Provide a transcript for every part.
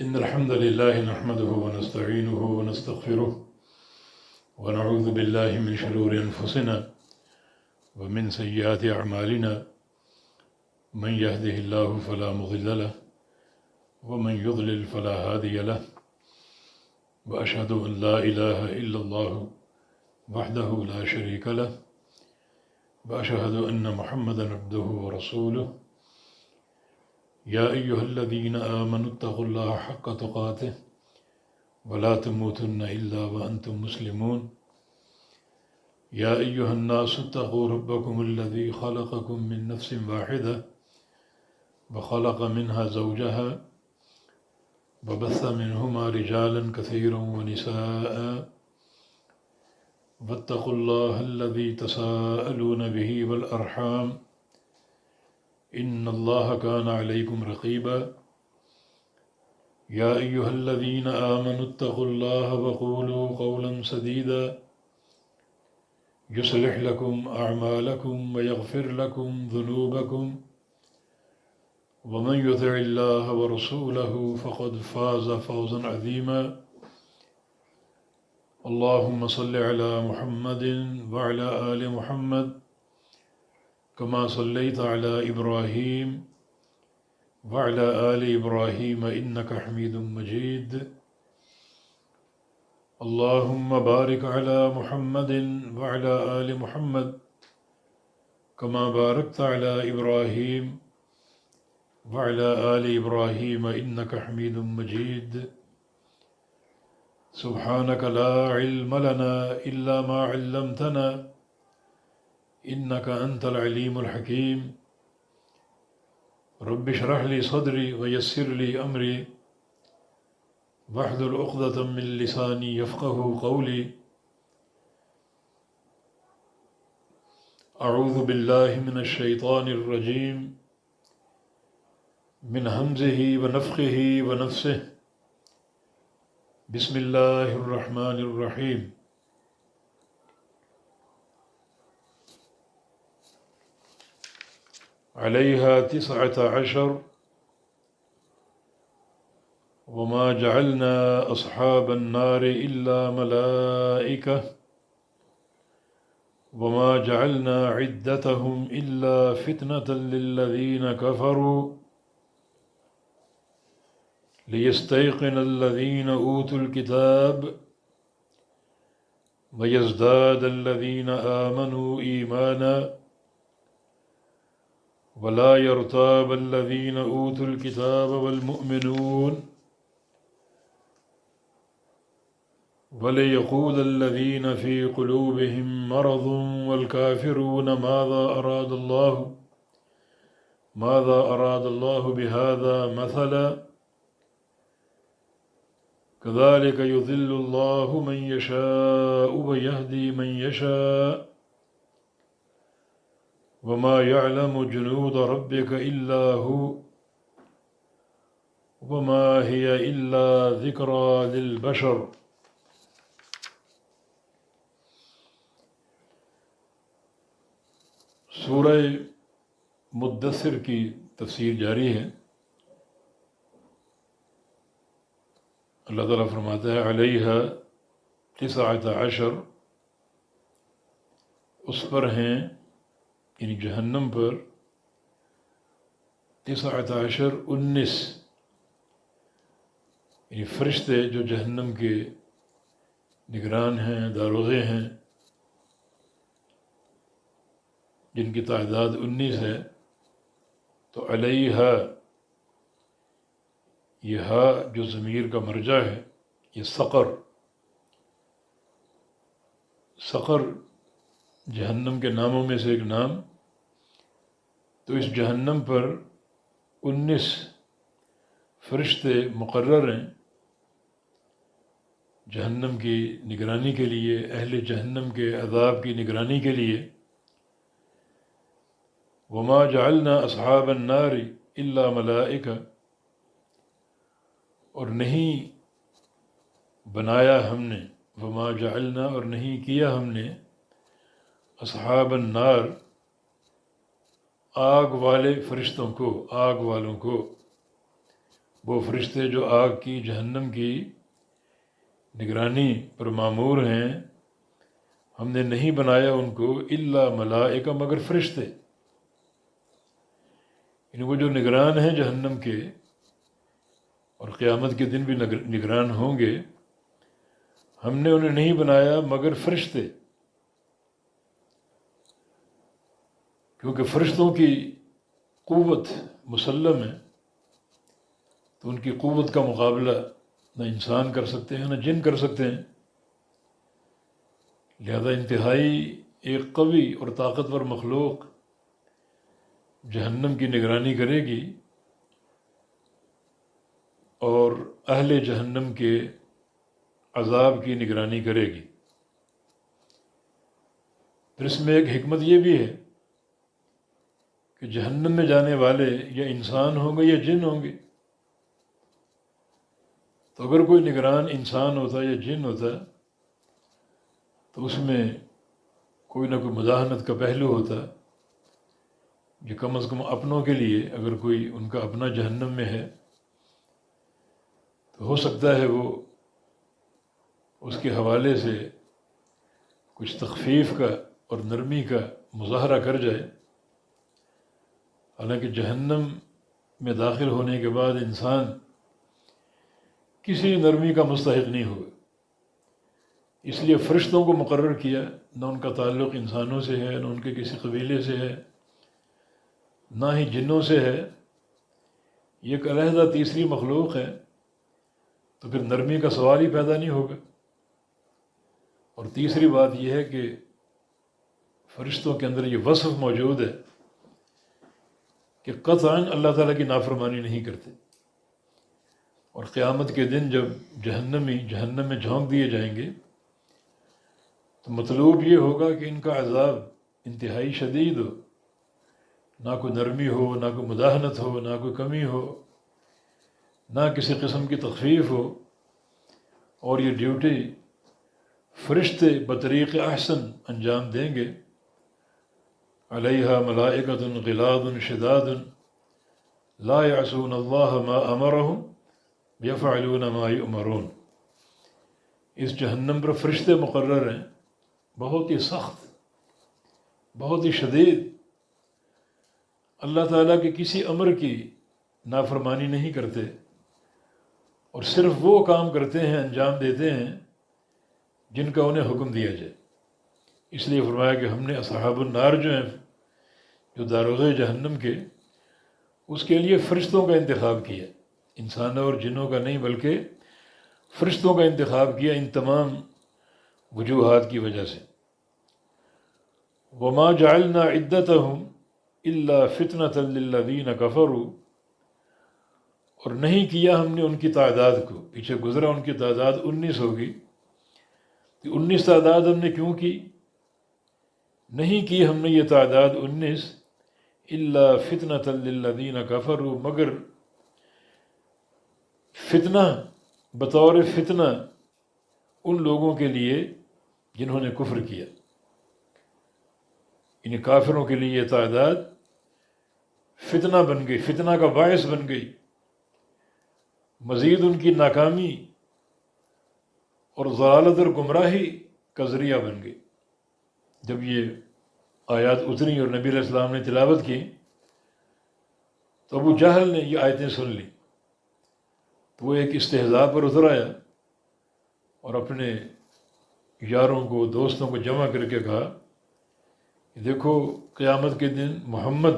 إن الحمد لله نحمده ونستعينه ونستغفره ونعوذ بالله من شرور أنفسنا ومن سيئات أعمالنا من يهده الله فلا مضل له ومن يضلل فلا هادي له وأشهد أن لا إله إلا الله وحده لا شريك له وأشهد أن محمدا عبده ورسوله يا أيها الذين آمنوا اتقوا الله حق تقاته ولا تموتن إلا وأنتم مسلمون يا أيها الناس اتقوا ربكم الذي خلقكم من نفس واحدة وخلق منها زوجها وبث منهما رجالا كثيرا ونساء واتقوا الله الذي تساءلون به والأرحام إن الله كان عليكم رقيبا يا أيها الذين آمنوا اتقوا الله وقولوا قولا سديدا يصلح لكم أعمالكم ويغفر لكم ذنوبكم ومن يطع الله ورسوله فقد فاز فوزا عظيما اللهم صل على محمد وعلى آل محمد كما صليت على إبراهيم وعلى آل إبراهيم إنك حميد مجيد اللهم بارك على محمد وعلى آل محمد كما باركت على إبراهيم وعلى آل إبراهيم إنك حميد مجيد سبحانك لا علم لنا إلا ما علمتنا إنك أنت العليم الحكيم رب اشرح لي صدري ويسر لي أمري واحلل عقدة من لساني يفقه قولي أعوذ بالله من الشيطان الرجيم من همزه ونفخه ونفسه بسم الله الرحمن الرحيم عليها 19 وما جعلنا أصحاب النار إلا ملائكة وما جعلنا عدتهم إلا فتنة للذين كفروا ليستيقن الذين أوتوا الكتاب ويزداد الذين آمنوا إيمانا ولا يرتاب الذين أوتوا الكتاب والمؤمنون وليقول الذين في قلوبهم مرض والكافرون ماذا أراد الله بهذا مثلا كذلك يضل الله من يشاء ويهدي من يشاء وما يعلم جنود ربك إلا هو وما هي إلا ذكرى للبشر سورہ مدثر کی تفسیر جاری ہے۔ اللہ تعالیٰ فرماتا ہے علیہ 19 اس پر ہیں یعنی جہنم پر 19 یعنی فرشتے جو جہنم کے نگران ہیں، داروغے ہیں، جن کی تعداد 19 ہے۔ تو علیہ یہ ہا جو ضمیر کا مرجع ہے، یہ سقر جہنم کے ناموں میں سے ایک نام۔ تو اس جہنم پر 19 فرشتے مقرر ہیں جہنم کی نگرانی کے لیے، اہل جہنم کے عذاب کی نگرانی کے لیے۔ وما جعلنا اصحاب النار الا ملائکہ، اور نہیں بنایا ہم نے، وما جعلنا اور نہیں کیا ہم نے، اصحاب النار آگ والے فرشتوں کو، آگ والوں کو، وہ فرشتے جو آگ کی جہنم کی نگرانی پر مامور ہیں، ہم نے نہیں بنایا ان کو الا ملائکہ مگر فرشتے، یعنی وہ جو نگران ہیں جہنم کے اور قیامت کے دن بھی نگران ہوں گے، ہم نے انہیں نہیں بنایا مگر فرشتے، کیونکہ فرشتوں کی قوت مسلم ہے، تو ان کی قوت کا مقابلہ نہ انسان کر سکتے ہیں نہ جن کر سکتے ہیں، لہذا انتہائی ایک قوی اور طاقتور مخلوق جہنم کی نگرانی کرے گی اور اہل جہنم کے عذاب کی نگرانی کرے گی۔ پھر اس میں ایک حکمت یہ بھی ہے کہ جہنم میں جانے والے یا انسان ہوں گے یا جن ہوں گے، تو اگر کوئی نگران انسان ہوتا یا جن ہوتا تو اس میں کوئی نہ کوئی مداحنت کا پہلو ہوتا، کہ کم از کم اپنوں کے لیے اگر کوئی ان کا اپنا جہنم میں ہے تو ہو سکتا ہے وہ اس کے حوالے سے کچھ تخفیف کا اور نرمی کا مظاہرہ کر جائے، حالانکہ جہنم میں داخل ہونے کے بعد انسان کسی نرمی کا مستحق نہیں ہوگا، اس لیے فرشتوں کو مقرر کیا، نہ ان کا تعلق انسانوں سے ہے، نہ ان کے کسی قبیلے سے ہے، نہ ہی جنوں سے ہے، یہ ایک علیحدہ تیسری مخلوق ہے، تو پھر نرمی کا سوال ہی پیدا نہیں ہوگا۔ اور تیسری بات یہ ہے کہ فرشتوں کے اندر یہ وصف موجود ہے کہ قطعاً اللہ تعالیٰ کی نافرمانی نہیں کرتے، اور قیامت کے دن جب جہنم میں جھونک دیے جائیں گے تو مطلوب یہ ہوگا کہ ان کا عذاب انتہائی شدید ہو، نہ کوئی نرمی ہو، نہ کوئی مداحنت ہو، نہ کوئی کمی ہو، نہ کسی قسم کی تخفیف ہو، اور یہ ڈیوٹی فرشتے بطریق احسن انجام دیں گے۔ علیہا ملائکۃ غلاظ شداد لا یعصون اللہ ما امرہم یفعلون ما یؤمرون۔ اس جہنم پر فرشتے مقرر ہیں، بہت ہی سخت، بہت ہی شدید، اللہ تعالیٰ کے کسی امر کی نافرمانی نہیں کرتے، اور صرف وہ کام کرتے ہیں، انجام دیتے ہیں جن کا انہیں حکم دیا جائے۔ اس لیے فرمایا کہ ہم نے اصحاب النار جو ہیں، جو داروغے جہنم کے، اس کے لیے فرشتوں کا انتخاب کیا، انسانوں اور جنوں کا نہیں بلکہ فرشتوں کا انتخاب کیا، ان تمام وجوہات کی وجہ سے۔ وما جعلنا عدتهم الا فتنة للذین کفروا، اور نہیں کیا ہم نے ان کی تعداد کو، پیچھے گزرا ان کی تعداد 19 ہوگی، تو 19 تعداد ہم نے کیوں کی؟ نہیں کی ہم نے یہ تعداد 19 الا فتنة للذین کفروا، مگر فتنہ، بطور فتنہ ان لوگوں کے لیے جنہوں نے کفر کیا، ان کافروں کے لیے یہ تعداد فتنہ بن گئی، فتنہ کا باعث بن گئی، مزید ان کی ناکامی اور ضلالت اور گمراہی کا ذریعہ بن گئی۔ جب یہ آیات اتری اور نبی علیہ السلام نے تلاوت کی تو ابو جہل نے یہ آیتیں سن لی، تو وہ ایک استہزاء پر اتر آیا اور اپنے یاروں کو، دوستوں کو جمع کر کے کہا کہ دیکھو قیامت کے دن محمد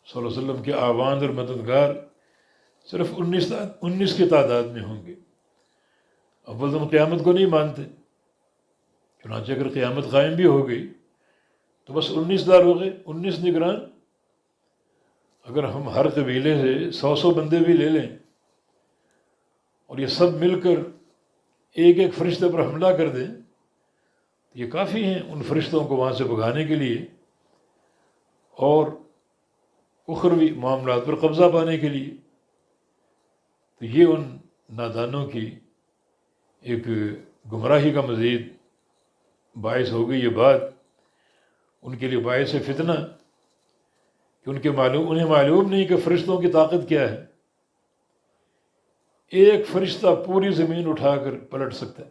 صلی اللہ علیہ وسلم کے آوان اور مددگار صرف 19 کی تعداد میں ہوں گے، اول تم قیامت کو نہیں مانتے، چنانچہ اگر قیامت قائم بھی ہو گئی تو بس 19 داروغے، 19 نگران، اگر ہم ہر قبیلے سے 100 بندے بھی لے لیں اور یہ سب مل کر ایک ایک فرشتے پر حملہ کر دیں تو یہ کافی ہیں ان فرشتوں کو وہاں سے بھگانے کے لیے اور اخروی معاملات پر قبضہ پانے کے لیے۔ تو یہ ان نادانوں کی ایک گمراہی کا مزید باعث ہو گئی یہ بات، ان کے لیے باعث فتنہ کہ انہیں معلوم نہیں کہ فرشتوں کی طاقت کیا ہے، ایک فرشتہ پوری زمین اٹھا کر پلٹ سکتا ہے۔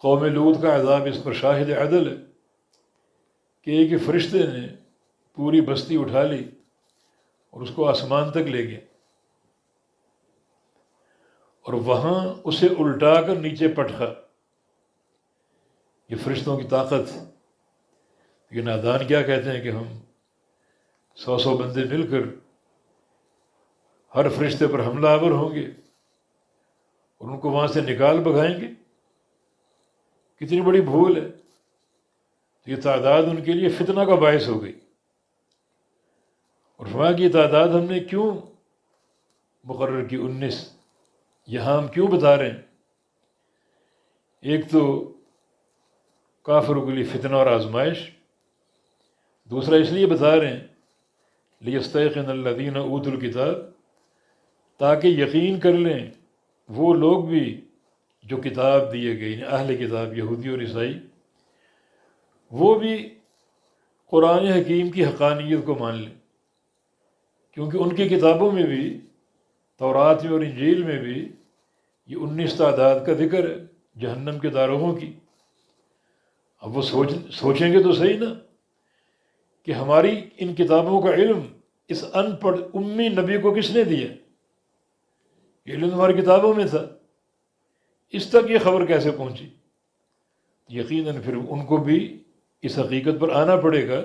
قوم لوط کا عذاب اس پر شاہد عدل ہے کہ ایک ہی فرشتے نے پوری بستی اٹھا لی اور اس کو آسمان تک لے گیا، اور وہاں اسے الٹا کر نیچے پٹخا۔ یہ فرشتوں کی طاقت۔ یہ نادان کیا کہتے ہیں کہ ہم 100 بندے مل کر ہر فرشتے پر حملہ آور ہوں گے اور ان کو وہاں سے نکال بھگائیں گے۔ کتنی بڑی بھول ہے۔ یہ تعداد ان کے لیے فتنہ کا باعث ہو گئی، اور فرمایا کہ یہ تعداد ہم نے کیوں مقرر کی 19، یہاں ہم کیوں بتا رہے ہیں؟ ایک تو کافروں کے لیے فتنہ اور آزمائش، دوسرا اس لیے بتا رہے ہیں لیستیقن الذین اوتوا الکتاب، تاکہ یقین کر لیں وہ لوگ بھی جو کتاب دیے گئے، یعنی اہل کتاب یہودی اور عیسائی، وہ بھی قرآن حکیم کی حقانیت کو مان لیں، کیونکہ ان کی کتابوں میں بھی، تورات میں اور انجیل میں بھی، یہ 19 تعداد کا ذکر ہے جہنم کے داروغوں کی۔ اب وہ سوچیں گے تو صحیح نا کہ ہماری ان کتابوں کا علم اس ان پڑھ امی نبی کو کس نے دیا؟ یہ علم ہماری کتابوں میں تھا، اس تک یہ خبر کیسے پہنچی؟ یقیناً پھر ان کو بھی اس حقیقت پر آنا پڑے گا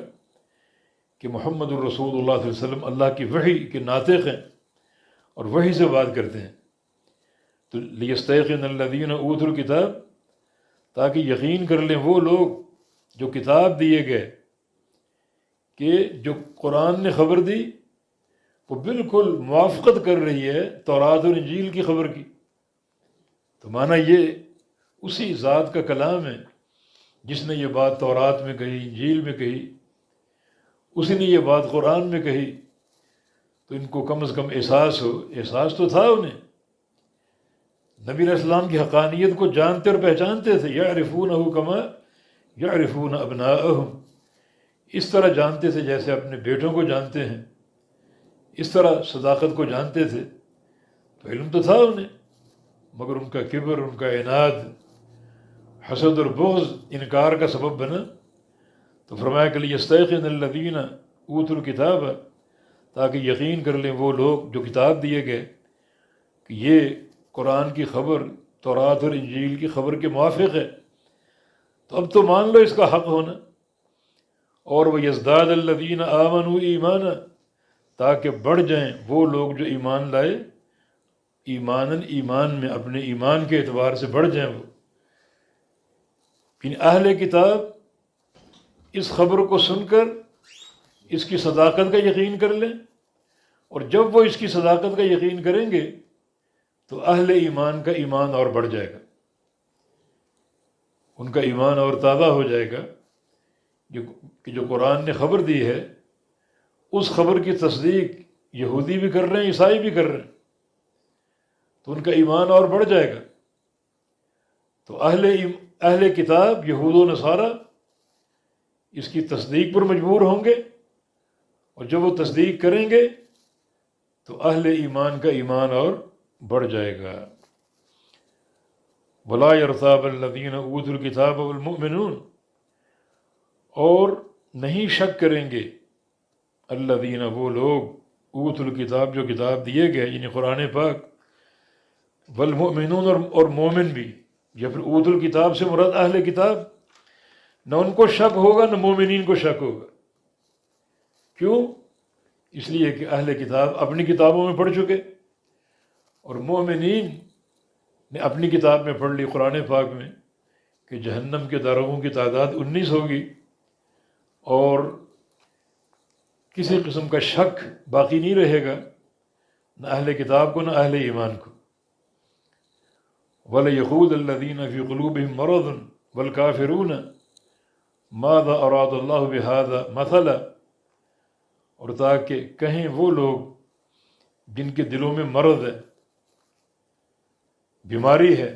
کہ محمد الرسول اللہ صلی اللہ علیہ وسلم اللہ کی وحی کے ناطق ہیں اور وحی سے بات کرتے ہیں۔ تو لیستیقن الذین اوتوا الکتاب، تاکہ یقین کر لیں وہ لوگ جو کتاب دیے گئے کہ جو قرآن نے خبر دی وہ بالکل موافقت کر رہی ہے تورات اور انجیل کی خبر کی۔ تو مانا یہ اسی ذات کا کلام ہے جس نے یہ بات تورات میں کہی، انجیل میں کہی، اسی نے یہ بات قرآن میں کہی۔ تو ان کو کم از کم احساس تو تھا انہیں، نبی علیہ السلام کی حقانیت کو جانتے اور پہچانتے تھے۔ یعرفونہ کما یعرفون ابناءہم، اس طرح جانتے تھے جیسے اپنے بیٹوں کو جانتے ہیں، اس طرح صداقت کو جانتے تھے۔ تو علم تو تھا انہیں، مگر ان کا کبر، ان کا عناد، حسد اور بغض انکار کا سبب بنا۔ تو فرمایا کہ لیستیقن الذین اوتوا الکتاب، تاکہ یقین کر لیں وہ لوگ جو کتاب دیے گئے کہ یہ قرآن کی خبر تورات اور انجیل کی خبر کے موافق ہے۔ تو اب تو مان لو اس کا حق ہونا۔ اور وَيَزْدَادَ الَّذِينَ آمَنُوا ایمانا، تاکہ بڑھ جائیں وہ لوگ جو ایمان لائے، ایمان میں اپنے ایمان کے اعتبار سے بڑھ جائیں وہ۔ یعنی اہل کتاب اس خبر کو سن کر اس کی صداقت کا یقین کر لیں، اور جب وہ اس کی صداقت کا یقین کریں گے تو اہل ایمان کا ایمان اور بڑھ جائے گا، ان کا ایمان اور تازہ ہو جائے گا کہ جو قرآن نے خبر دی ہے اس خبر کی تصدیق یہودی بھی کر رہے ہیں، عیسائی بھی کر رہے ہیں، تو ان کا ایمان اور بڑھ جائے گا۔ تو اہل کتاب یہود و نصارہ اس کی تصدیق پر مجبور ہوں گے، اور جب وہ تصدیق کریں گے تو اہل ایمان کا ایمان اور بڑھ جائے گا۔ وَلَا يَرْتَابَ الَّذِينَ أُوتُوا الْكِتَابَ وَالْمُؤْمِنُونَ، اور نہیں شک کریں گے الذین، وہ لوگ اوتوا الکتاب جو کتاب دیے گئے یعنی قرآن پاک، والمؤمنون اور مومن بھی، یا پھر اوتوا الکتاب سے مراد اہل کتاب، نہ ان کو شک ہوگا نہ مومنین کو شک ہوگا۔ کیوں؟ اس لیے کہ اہل کتاب اپنی کتابوں میں پڑھ چکے، اور مومنین نے اپنی کتاب میں پڑھ لی قرآن پاک میں کہ جہنم کے داروغوں کی تعداد 19 ہوگی، اور کسی قسم کا شک باقی نہیں رہے گا، نہ اہل کتاب کو نہ اہل ایمان کو۔ وَلَيَقُولَ الَّذِينَ فِي قُلُوبِهِم مَرَضٌ وَالْكَافِرُونَ مَاذَا أَرَادَ اللَّهُ بِهَذَا مَثَلًا، اور تاکہ کہیں وہ لوگ جن کے دلوں میں مرض ہے، بیماری ہے،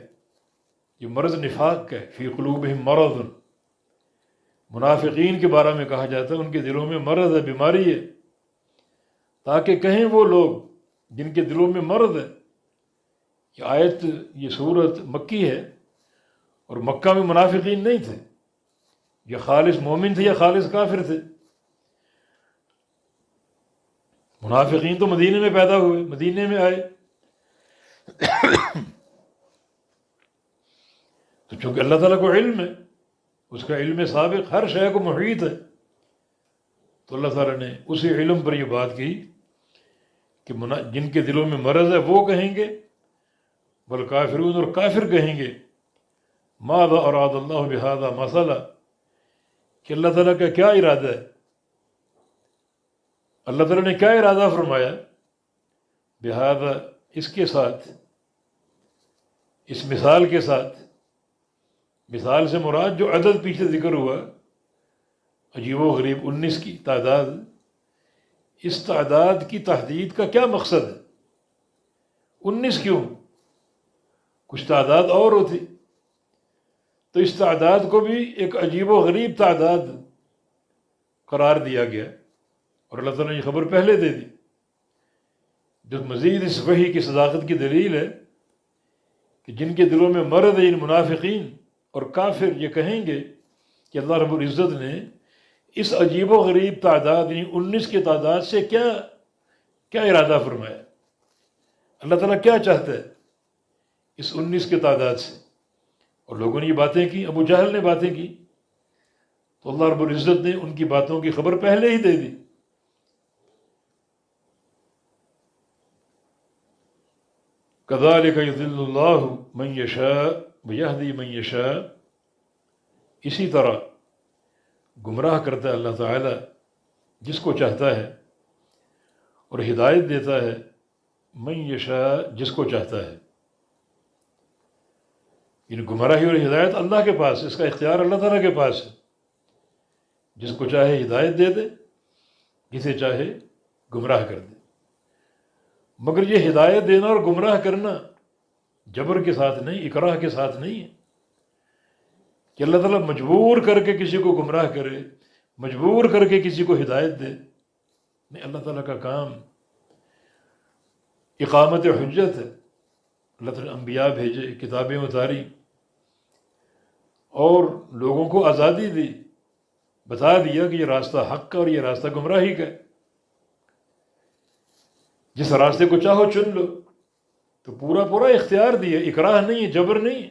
یہ مرض نفاق کا ہے، فی قلوبہم مرض، منافقین کے بارے میں کہا جاتا ہے ان کے دلوں میں مرض ہے، بیماری ہے، تاکہ کہیں وہ لوگ جن کے دلوں میں مرض ہے یہ آیت، یہ صورت مکی ہے، اور مکہ میں منافقین نہیں تھے، یہ خالص مومن تھے یا خالص کافر تھے؟ منافقین تو مدینے میں پیدا ہوئے، مدینے میں آئے، تو چونکہ اللہ تعالیٰ کو علم ہے، اس کا علم سابق ہر شے کو محیط ہے، تو اللہ تعالیٰ نے اسی علم پر یہ بات کی کہ جن کے دلوں میں مرض ہے وہ کہیں گے، والکافرون، اور کافر کہیں گے، ماذا اراد اللہ بہذا مثلا، کہ اللہ تعالیٰ کا کیا ارادہ ہے، اللہ تعالیٰ نے کیا ارادہ فرمایا بہذا، اس کے ساتھ، اس مثال کے ساتھ۔ مثال سے مراد جو عدد پیچھے ذکر ہوا، عجیب و غریب 19 کی تعداد، اس تعداد کی تحدید کا کیا مقصد ہے؟ 19 کیوں؟ کچھ تعداد اور ہوتی تو اس تعداد کو بھی ایک عجیب و غریب تعداد قرار دیا گیا، اور اللہ تعالیٰ نے یہ خبر پہلے دے دی، جو مزید اس وحی کی صداقت کی دلیل ہے کہ جن کے دلوں میں مرض ہے، ان منافقین اور کافر، یہ کہیں گے کہ اللہ رب العزت نے اس عجیب و غریب تعداد، یعنی 19 کی تعداد سے کیا ارادہ فرمایا، اللہ تعالیٰ کیا چاہتا ہے اس 19 کی تعداد سے۔ اور لوگوں نے یہ باتیں کی، ابو جہل نے باتیں کی، تو اللہ رب العزت نے ان کی باتوں کی خبر پہلے ہی دے دی۔ كذلك يضل الله من يشاء ويهدي من يشاء، اسی طرح گمراہ کرتا ہے اللہ تعالیٰ جس کو چاہتا ہے، اور ہدایت دیتا ہے من یشاء، جس کو چاہتا ہے۔ یعنی گمراہی اور ہدایت اللہ کے پاس، اس کا اختیار اللہ تعالیٰ کے پاس ہے، جس کو چاہے ہدایت دے دے، جسے چاہے گمراہ کر دے۔ مگر یہ ہدایت دینا اور گمراہ کرنا جبر کے ساتھ نہیں، اکراہ کے ساتھ نہیں ہے کہ اللہ تعالیٰ مجبور کر کے کسی کو گمراہ کرے، مجبور کر کے کسی کو ہدایت دے، نہیں، اللہ تعالیٰ کا کام اقامت حجت ہے۔ اللہ تعالیٰ نے انبیاء بھیجے، کتابیں اتاری، اور لوگوں کو آزادی دی، بتا دیا کہ یہ راستہ حق کا اور یہ راستہ گمراہی کا ہے، جس راستے کو چاہو چن لو، تو پورا اختیار دیا، اکراہ نہیں ہے، جبر نہیں ہے۔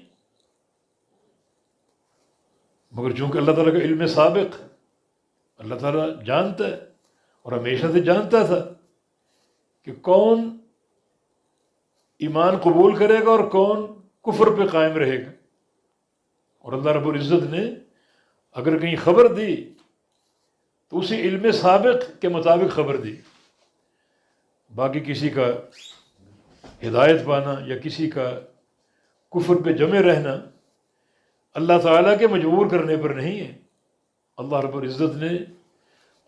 مگر چونکہ اللہ تعالیٰ کا علم سابق، اللہ تعالیٰ جانتا ہے اور ہمیشہ سے جانتا تھا کہ کون ایمان قبول کرے گا اور کون کفر پہ قائم رہے گا، اور اللہ رب العزت نے اگر کہیں خبر دی تو اسی علم سابق کے مطابق خبر دی۔ باقی کسی کا ہدایت پانا یا کسی کا کفر پہ جمے رہنا اللہ تعالیٰ کے مجبور کرنے پر نہیں ہے۔ اللہ رب العزت نے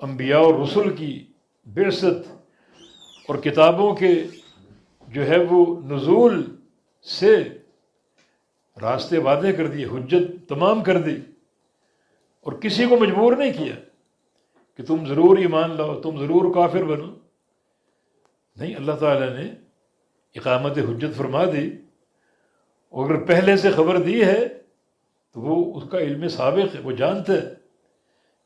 انبیاء اور رسل کی بعثت اور کتابوں کے جو ہے وہ نزول سے راستے واضح کر دیے، حجت تمام کر دی، اور کسی کو مجبور نہیں کیا کہ تم ضرور ایمان لاؤ، تم ضرور کافر بنو، نہیں، اللہ تعالیٰ نے اقامت حجت فرما دی، اور اگر پہلے سے خبر دی ہے تو وہ اس کا علم سابق ہے، وہ جانتا ہے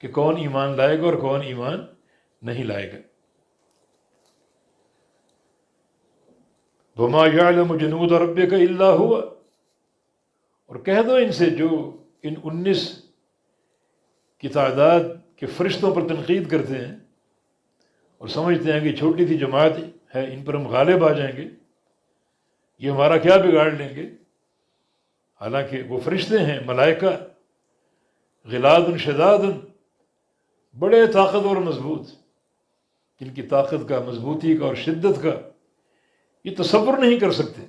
کہ کون ایمان لائے گا اور کون ایمان نہیں لائے گا۔ وَمَا يَعْلَمُ جُنُودَ رَبِّكَ إِلَّا هُوَ، اور کہہ دو ان سے جو ان 19 کی تعداد کے فرشتوں پر تنقید کرتے ہیں اور سمجھتے ہیں کہ چھوٹی سی جماعت ہے، ان پر ہم غالب آ جائیں گے، یہ ہمارا کیا بگاڑ لیں گے، حالانکہ وہ فرشتے ہیں، ملائکہ، غلاد شداد، بڑے طاقت اور مضبوط، جن کی طاقت کا، مضبوطی کا اور شدت کا یہ تصور نہیں کر سکتے،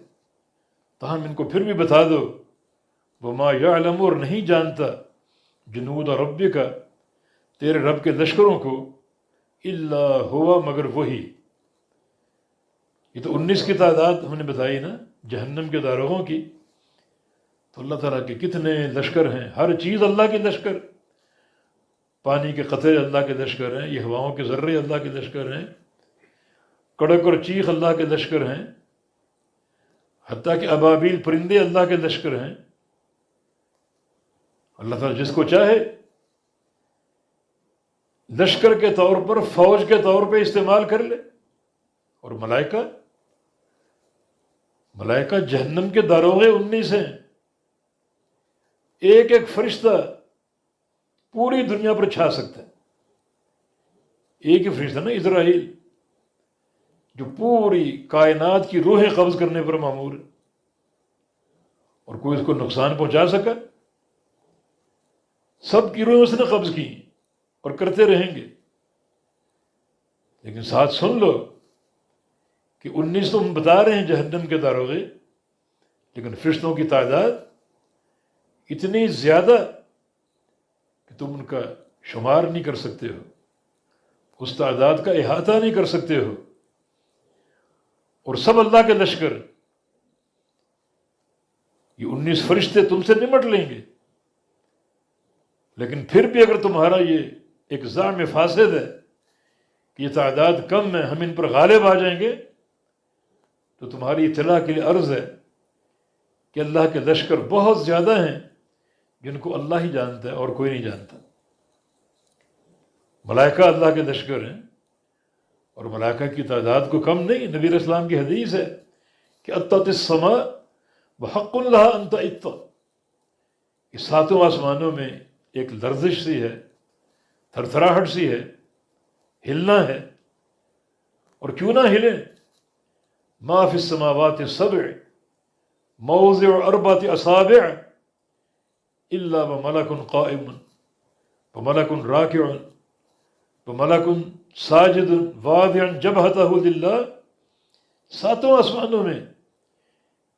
تاہم ان کو پھر بھی بتا دو وما یعلم، اور نہیں جانتا جنود ربک، تیرے رب کے لشکروں کو، الا ہوا، مگر وہی۔ یہ تو 19 کی تعداد ہم نے بتائی نا جہنم کے داروغوں کی، تو اللہ تعالیٰ کے کتنے لشکر ہیں، ہر چیز اللہ کے لشکر، پانی کے قطرے اللہ کے لشکر ہیں، یہ ہواؤں کے ذرے اللہ کے لشکر ہیں، کڑک اور چیخ اللہ کے لشکر ہیں، حتیٰ کہ ابابیل پرندے اللہ کے لشکر ہیں، اللہ تعالیٰ جس کو چاہے لشکر کے طور پر، فوج کے طور پہ استعمال کر لے۔ اور ملائکہ جہنم کے داروغے 19 ہیں، ایک ایک فرشتہ پوری دنیا پر چھا سکتا ہے۔ ایک ہی فرشتہ نا، اسرائیل، جو پوری کائنات کی روحیں قبض کرنے پر مامور ہے، اور کوئی اس کو نقصان پہنچا سکا؟ سب کی روحیں اس نے قبض کی اور کرتے رہیں گے۔ لیکن ساتھ سن لو کہ 19 تو ہم بتا رہے ہیں جہنم کے داروغے، لیکن فرشتوں کی تعداد اتنی زیادہ کہ تم ان کا شمار نہیں کر سکتے ہو، اس تعداد کا احاطہ نہیں کر سکتے ہو، اور سب اللہ کے لشکر۔ یہ 19 فرشتے تم سے نمٹ لیں گے، لیکن پھر بھی اگر تمہارا یہ ایک زعم فاسد ہے کہ یہ تعداد کم ہے، ہم ان پر غالب آ جائیں گے، تو تمہاری اطلاع کے لیے عرض ہے کہ اللہ کے لشکر بہت زیادہ ہیں، جن کو اللہ ہی جانتا ہے اور کوئی نہیں جانتا۔ ملائکہ اللہ کے لشکر ہیں، اور ملائکہ کی تعداد کو کم نہیں۔ نبی علیہ السلام کی حدیث ہے کہ اطت السماء وحق لها ان تئط، اس ساتوں آسمانوں میں ایک لرزش سی ہے، تھرتھراہٹ سی ہے، ہلنا ہے، اور کیوں نہ ہلیں؟ ما فی السماوات السبع موضع 4 اصابع الا وملک قائم وملک راکع وملک ساجد واضع جبہتہ للہ۔ ساتوں آسمانوں میں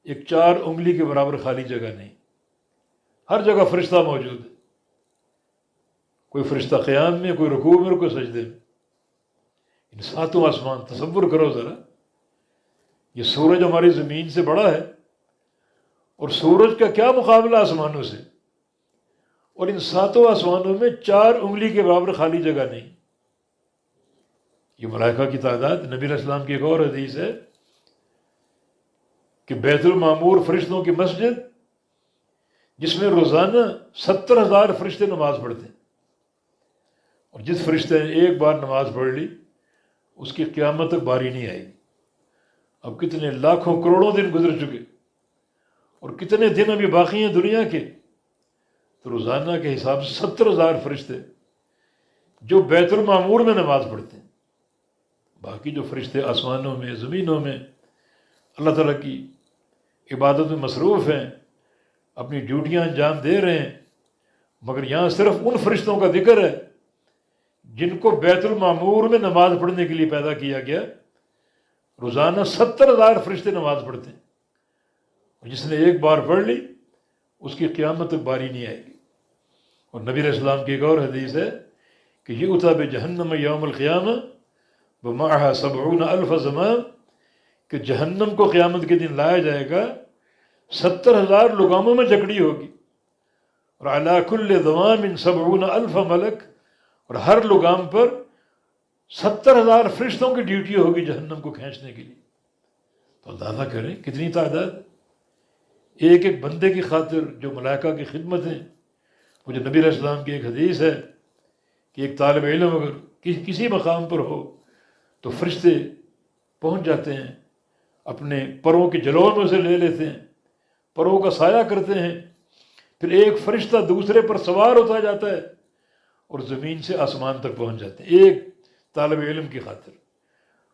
ایک 4 انگلی کے برابر خالی جگہ نہیں، ہر جگہ فرشتہ موجود ہے، کوئی فرشتہ قیام میں، کوئی رکوع میں، کوئی سجدے میں۔ ان ساتوں آسمان تصور کرو ذرا، یہ سورج ہماری زمین سے بڑا ہے، اور سورج کا کیا مقابلہ آسمانوں سے، اور ان ساتوں آسمانوں میں 4 انگلی کے برابر خالی جگہ نہیں۔ یہ ملائکہ کی تعداد۔ نبی علیہ السلام کی ایک اور حدیث ہے کہ بیت المعمور فرشتوں کی مسجد، جس میں روزانہ 70,000 فرشتے نماز پڑھتے ہیں، اور جس فرشتے نے ایک بار نماز پڑھ لی اس کی قیامت تک باری نہیں آئے گی۔ اب کتنے لاکھوں کروڑوں دن گزر چکے، اور کتنے دن ابھی باقی ہیں دنیا کے، تو روزانہ کے حساب سے 70,000 فرشتے جو بیت المعمور میں نماز پڑھتے ہیں۔ باقی جو فرشتے آسمانوں میں، زمینوں میں اللہ تعالیٰ کی عبادت میں مصروف ہیں، اپنی ڈیوٹیاں انجام دے رہے ہیں، مگر یہاں صرف ان فرشتوں کا ذکر ہے جن کو بیت المعمور میں نماز پڑھنے کے لیے پیدا کیا گیا۔ روزانہ 70,000 فرشتے نماز پڑھتے ہیں، اور جس نے ایک بار پڑھ لی اس کی قیامت تک باری نہیں آئے گی۔ اور نبی علیہ السلام کی ایک اور حدیث ہے کہ یؤتی بجہنم یوم القیامہ ومعها 70,000 زمام، کہ جہنم کو قیامت کے دن لایا جائے گا، 70,000 لگاموں میں جکڑی ہوگی، اور علی کل ضمام 70,000 ملک، اور ہر لگام پر 70,000 فرشتوں کی ڈیوٹی ہوگی جہنم کو کھینچنے کے لیے۔ تو اندازہ کریں کتنی تعداد، ایک ایک بندے کی خاطر جو ملائکہ کی خدمت ہیں۔ مجھے نبی علیہ السلام کی ایک حدیث ہے کہ ایک طالب علم اگر کسی مقام پر ہو تو فرشتے پہنچ جاتے ہیں، اپنے پروں کے جلوں میں اسے لے لیتے ہیں، پروں کا سایہ کرتے ہیں، پھر ایک فرشتہ دوسرے پر سوار ہوتا جاتا ہے اور زمین سے آسمان تک پہنچ جاتے ہیں، ایک طالب علم کی خاطر۔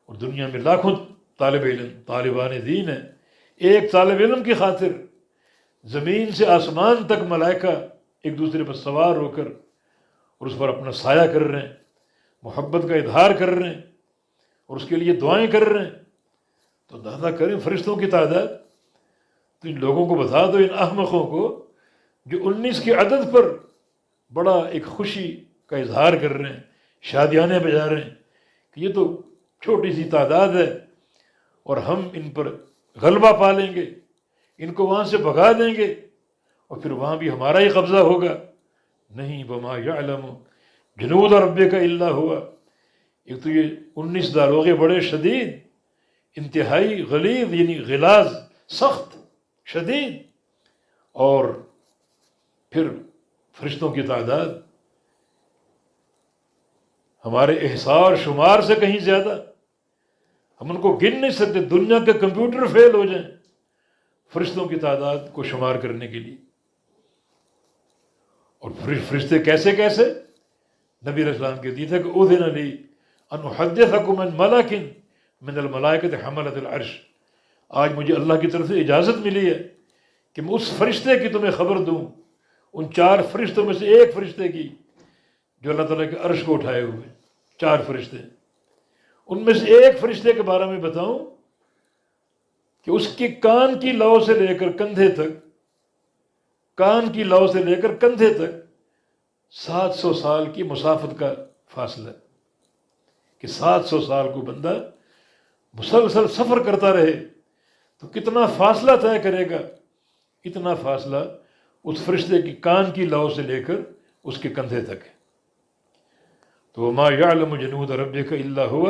اور دنیا میں لاکھوں طالب علم، طالبان دین ہیں، ایک طالب علم کی خاطر زمین سے آسمان تک ملائکہ ایک دوسرے پر سوار ہو کر اور اس پر اپنا سایہ کر رہے ہیں، محبت کا اظہار کر رہے ہیں، اور اس کے لیے دعائیں کر رہے ہیں۔ تو اندازہ کریں فرشتوں کی تعداد۔ تو ان لوگوں کو بتا دو، ان احمقوں کو جو 19 کی عدد پر بڑا ایک خوشی کا اظہار کر رہے ہیں، شادیانے بجا رہے ہیں، کہ یہ تو چھوٹی سی تعداد ہے اور ہم ان پر غلبہ پا لیں گے، ان کو وہاں سے بھگا دیں گے اور پھر وہاں بھی ہمارا ہی قبضہ ہوگا۔ نہیں، وما یعلم جنود ربک الا ہوا۔ ایک تو یہ 19 داروغے بڑے شدید، انتہائی غلیظ، یعنی غلاظ، سخت شدید، اور پھر فرشتوں کی تعداد ہمارے احصار شمار سے کہیں زیادہ، ہم ان کو گن نہیں سکتے، دنیا کے کمپیوٹر فیل ہو جائیں فرشتوں کی تعداد کو شمار کرنے کے لیے۔ اور فرشتے کیسے کیسے؟ نبی علیہ السلام کہتی تھے کہ اذن لی ان احدثکم عن ملک من الملائکۃ حملۃ العرش، آج مجھے اللہ کی طرف سے اجازت ملی ہے کہ میں اس فرشتے کی تمہیں خبر دوں، ان 4 فرشتوں میں سے ایک فرشتے کی جو اللہ تعالیٰ کے عرش کو اٹھائے ہوئے، 4 فرشتے، ان میں سے ایک فرشتے کے بارے میں بتاؤں کہ اس کی کان کی لو سے لے کر کندھے تک، کان کی لو سے لے کر کندھے تک 700 سال کی مسافت کا فاصلہ ہے، کہ 700 سال کو بندہ مسلسل سفر کرتا رہے تو کتنا فاصلہ طے کرے گا، اتنا فاصلہ اس فرشتے کی کان کی لو سے لے کر اس کے کندھے تک ہے۔ تو وَمَا يَعْلَمُ جُنُودَ رَبِّكَ إِلَّا هُوَ،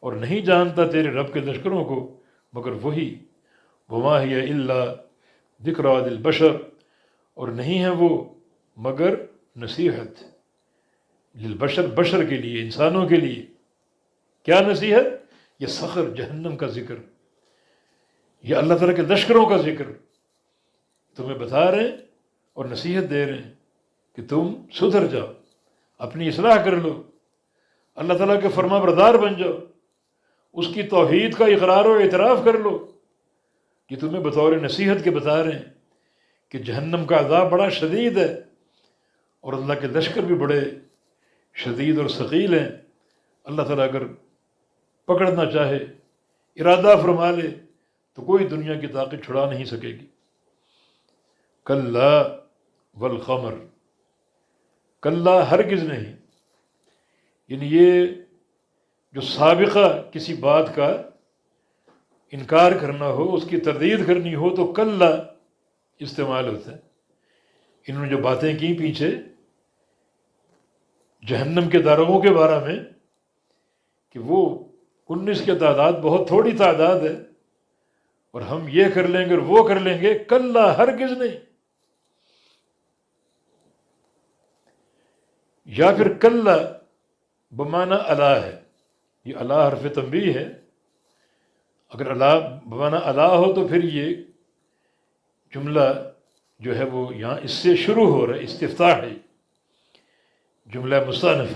اور نہیں جانتا تیرے رب کے لشکروں کو مگر وہی، وَمَا هِيَ إِلَّا ذِكْرَىٰ لِلْبَشَرِ، اور نہیں ہے وہ مگر نصیحت للبشر، بشر کے لیے، انسانوں کے لیے۔ کیا نصیحت؟ یہ سخر، جہنم کا ذکر، یہ اللہ تعالیٰ کے لشکروں کا ذکر تمہیں بتا رہے ہیں اور نصیحت دے رہے ہیں کہ تم سدھر جاؤ، اپنی اصلاح کر لو، اللہ تعالیٰ کے فرما بردار بن جاؤ، اس کی توحید کا اقرار و اعتراف کر لو۔ یہ تمہیں بطور نصیحت کے بتا رہے ہیں کہ جہنم کا عذاب بڑا شدید ہے، اور اللہ کے لشکر بھی بڑے شدید اور ثقیل ہیں۔ اللہ تعالیٰ اگر پکڑنا چاہے، ارادہ فرما لے، تو کوئی دنیا کی طاقت چھڑا نہیں سکے گی۔ کلا والقمر، کلا ہرگز نہیں، یعنی یہ جو سابقہ کسی بات کا انکار کرنا ہو، اس کی تردید کرنی ہو تو کلا استعمال ہوتا ہے۔ انہوں نے جو باتیں کی پیچھے جہنم کے داروغوں کے بارے میں کہ وہ 19 کی تعداد بہت تھوڑی تعداد ہے، اور ہم یہ کر لیں گے اور وہ کر لیں گے، کلا ہرگز نہیں۔ یا پھر کلا بمعنی الا ہے، یہ الا حرف تنبیہ ہے، اگر الا بمعنی الا ہو تو پھر یہ جملہ جو ہے وہ یہاں اس سے شروع ہو رہا ہے، استفتاح ہے، جملہ مستأنف۔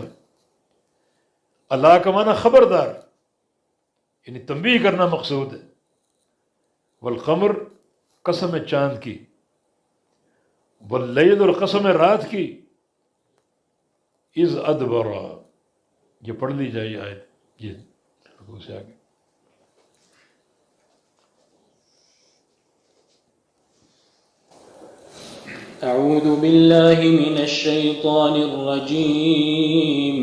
الا کا معنی خبردار، یعنی تنبیہ کرنا مقصود ہے۔ والقمر قسم ہے چاند کی، واللیل اور قسم ہے رات کی، اذ ادبر، یہ پڑھ لی جائے آیت، یہ رکوع سے آگے۔ اعوذ باللہ من الشیطان الرجیم،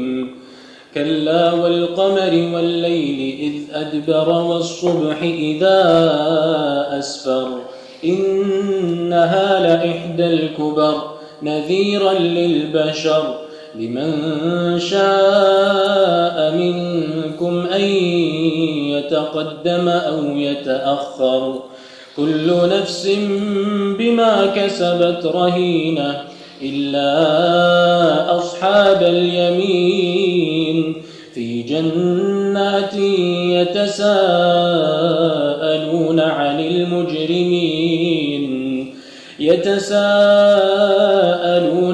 كلا والقمر والليل إذ أدبر والصبح إذا أسفر إنها لإحدى الكبر نذيرا للبشر لمن شاء منكم أن يتقدم أو يتأخر كل نفس بما كسبت رهينة إلا أصحاب اليمين في جنات يتساءلون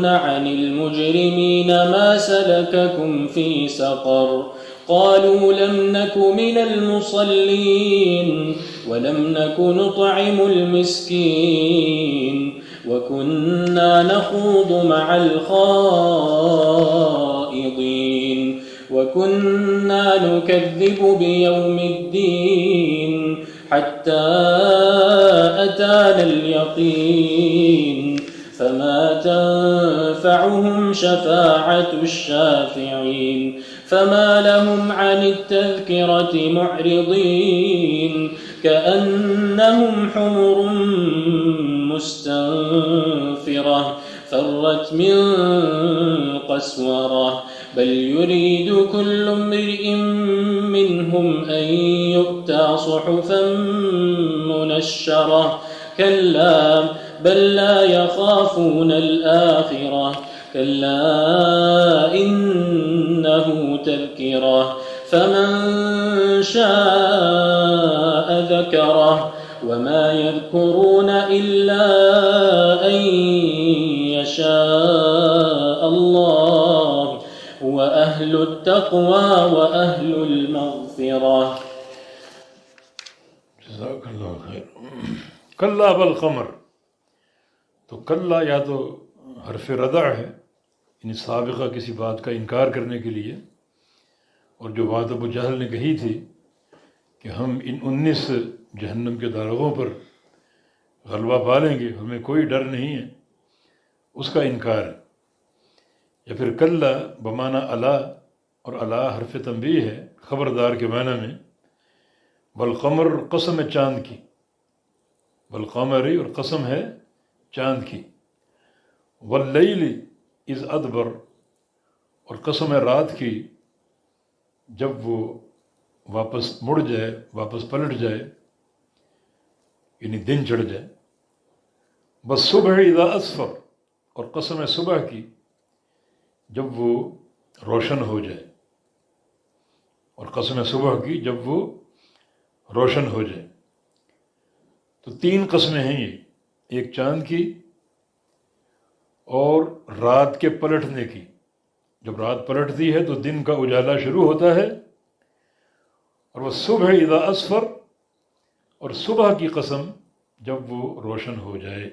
عن المجرمين ما سلككم في سقر قالوا لم نك من المصلين ولم نك نطعم المسكين وكنا نخوض مع الخائضين وكنا نكذب بيوم الدين حتى أتانا اليقين فما تنفعهم شفاعة الشافعين فما لهم عن التذكرة معرضين كأنهم حمر مستنفرة فرت من قسورة بل يريد كل امرئ منهم أن يؤتى صحفا البشرة كلا بل لا يخافون الآخرة كلا إنه تذكرة فمن شاء ذكره وما يذكرون إلا أن يشاء الله هو أهل التقوى وأهل المغفرة. جزاک اللہ خیر. کلا بالقمر، تو کلا یا تو حرف ردع ہے، یعنی سابقہ کسی بات کا انکار کرنے کے لیے، اور جو بات ابو جہل نے کہی تھی کہ ہم ان 19 جہنم کے داروغوں پر غلبہ پا لیں گے، ہمیں کوئی ڈر نہیں ہے، اس کا انکار ہے. یا پھر کلا بمعنی الا، اور الا حرف تنبیہ ہے خبردار کے معنی میں. بالقمر قسم ہے چاند کی، بالقمری اور قسم ہے چاند کی. واللیل اذ ادبر، اور قسم ہے رات کی جب وہ واپس مڑ جائے، واپس پلٹ جائے، یعنی دن چڑھ جائے. بس صبح اذا اسفر، اور قسم ہے صبح کی جب وہ روشن ہو جائے، اور قسم ہے صبح کی جب وہ روشن ہو جائے. تو 3 قسمیں ہیں یہ، ایک چاند کی اور رات کے پلٹنے کی. جب رات پلٹتی ہے تو دن کا اجالا شروع ہوتا ہے. اور وہ صبح اذا اسفر، اور صبح کی قسم جب وہ روشن ہو جائے.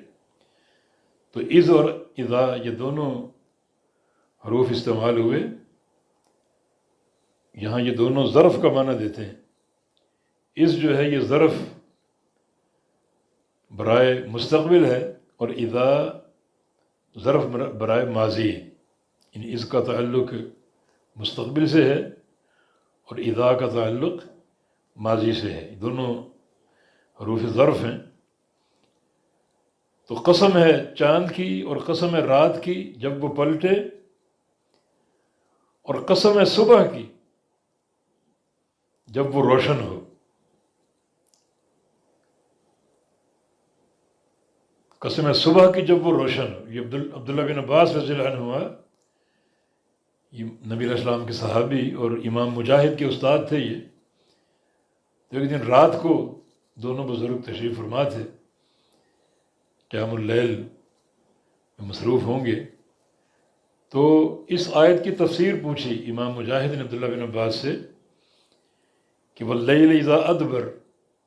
تو اذ اور اذا یہ دونوں حروف استعمال ہوئے. یہاں یہ دونوں ظرف کا معنی دیتے ہیں. اذ جو ہے یہ ظرف برائے مستقبل ہے، اور اذا ظرف برائے ماضی ہے. یعنی اذ کا تعلق مستقبل سے ہے اور اذا کا تعلق ماضی سے ہے. دونوں حروف ظرف ہیں. تو قسم ہے چاند کی اور قسم ہے رات کی جب وہ پلٹے، اور قسم ہے صبح کی جب وہ روشن ہو. قسم ہے صبح کی جب وہ روشن ہو. یہ عبداللہ بن عباس رضی اللہ عنہ، یہ نبی علیہ السلام کے صحابی اور امام مجاہد کے استاد تھے. یہ تو ایک دن رات کو دونوں بزرگ تشریف فرما تھے، قیام اللیل میں مصروف ہوں گے. تو اس آیت کی تفسیر پوچھی امام مجاہد نے عبداللہ بن عباس سے کہ واللیل اذا ادبر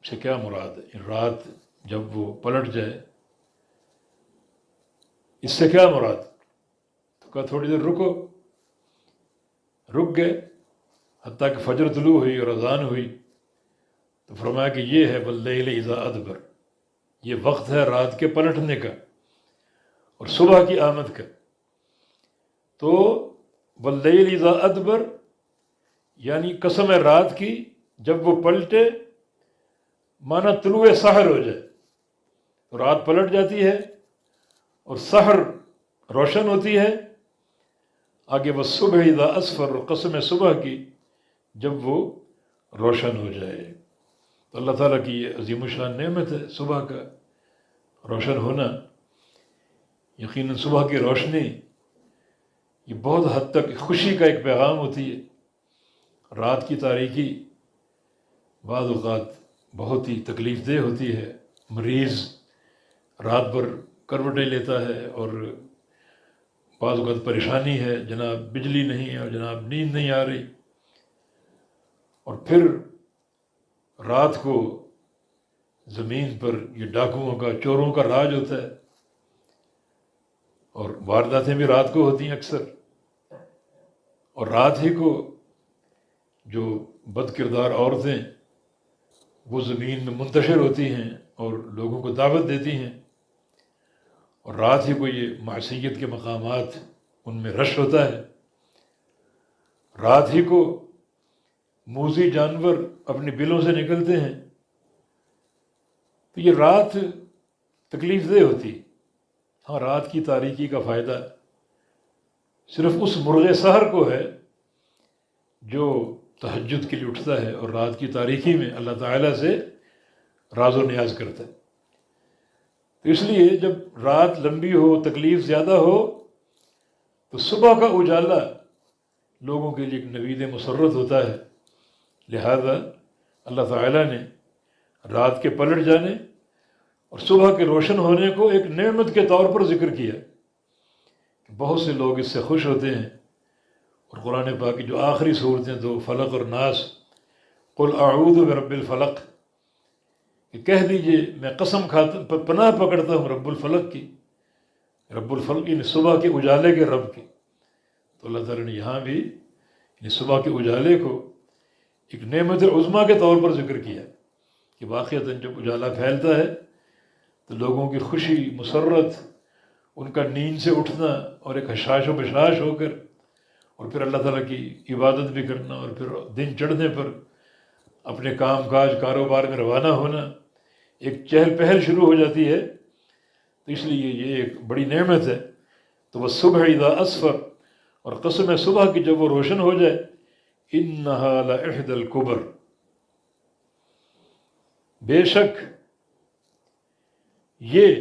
سے کیا مراد ہے؟ رات جب وہ پلٹ جائے، اس سے کیا مراد؟ تو کہا تھوڑی دیر رکو. رک گئے حتیٰ کہ فجر طلوع ہوئی اور اذان ہوئی. تو فرمایا کہ یہ ہے واللیل اذا ادبر، یہ وقت ہے رات کے پلٹنے کا اور صبح کی آمد کا. تو واللیل اذا ادبر یعنی قسم ہے رات کی جب وہ پلٹے، مانا طلوع سحر ہو جائے تو رات پلٹ جاتی ہے اور سحر روشن ہوتی ہے. آگے وہ صبح اذا اسفر، قسم ہے صبح کی جب وہ روشن ہو جائے. تو اللہ تعالیٰ کی یہ عظیم الشان نعمت ہے صبح کا روشن ہونا. یقیناً صبح کی روشنی یہ بہت حد تک خوشی کا ایک پیغام ہوتی ہے. رات کی تاریکی بعض اوقات بہت ہی تکلیف دہ ہوتی ہے. مریض رات بھر کروٹیں لیتا ہے اور بعض اوقات پریشانی ہے، جناب بجلی نہیں ہے اور جناب نیند نہیں آ رہی. اور پھر رات کو زمین پر یہ ڈاکوؤں کا، چوروں کا راج ہوتا ہے، اور وارداتیں بھی رات کو ہوتی ہیں اکثر. اور رات ہی کو جو بد کردار عورتیں وہ زمین میں منتشر ہوتی ہیں اور لوگوں کو دعوت دیتی ہیں. اور رات ہی کو یہ معصیت کے مقامات ان میں رش ہوتا ہے. رات ہی کو موذی جانور اپنی بلوں سے نکلتے ہیں. تو یہ رات تکلیف دہ ہوتی. ہاں، رات کی تاریکی کا فائدہ صرف اس مرغ سحر کو ہے جو تہجد کے لیے اٹھتا ہے اور رات کی تاریکی میں اللہ تعالیٰ سے راز و نیاز کرتا ہے. تو اس لیے جب رات لمبی ہو، تکلیف زیادہ ہو، تو صبح کا اجالا لوگوں کے لیے ایک نوید مسرت ہوتا ہے۔ لہذا اللہ تعالیٰ نے رات کے پلٹ جانے اور صبح کے روشن ہونے کو ایک نعمت کے طور پر ذکر کیا۔ بہت سے لوگ اس سے خوش ہوتے ہیں، اور قرآن پاک کی جو آخری صورتیں دو، فلق اور ناس، قل اعوذ برب الفلق، کہ کہہ دیجئے میں قسم کھاتا پناہ پکڑتا ہوں رب الفلق کی، رب الفلق یعنی صبح کے اجالے کے رب کی۔ تو اللہ تعالیٰ نے یہاں بھی یعنی صبح کے اجالے کو ایک نعمت عظمیٰ کے طور پر ذکر کیا، کہ واقعتاً جب اجالا پھیلتا ہے تو لوگوں کی خوشی، مسرت، ان کا نیند سے اٹھنا اور ایک حشاش و بشاش ہو کر، اور پھر اللہ تعالیٰ کی عبادت بھی کرنا، اور پھر دن چڑھنے پر اپنے کام کاج کاروبار میں روانہ ہونا، ایک چہل پہل شروع ہو جاتی ہے۔ تو اس لیے یہ ایک بڑی نعمت ہے۔ تو وہ صبح اذا اسفر، اور قسم ہے صبح کی جب وہ روشن ہو جائے، انہا لإحدى الکبر، بے شک یہ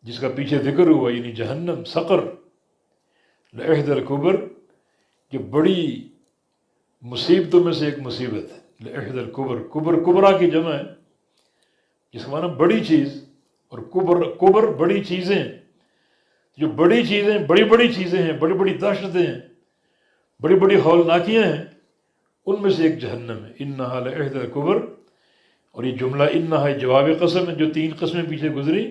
جس کا پیچھے ذکر ہوا یعنی جہنم، سقر، لإحدى الکبر، یہ بڑی مصیبتوں میں سے ایک مصیبت ہے۔ لإحدى الکبر، کبر کبرا کی جمع ہے، جس کا معنی بڑی چیز، اور کبر بڑی چیزیں، جو بڑی چیزیں، بڑی بڑی چیزیں ہیں، بڑی بڑی دہشتیں ہیں، بڑی بڑی ہولناکیاں ہیں، ان میں سے ایک جہنم ہے۔ انہا لإحدى الکبر، اور یہ جملہ انہا جواب قسم ہے، جو 3 قسمیں پیچھے گزری،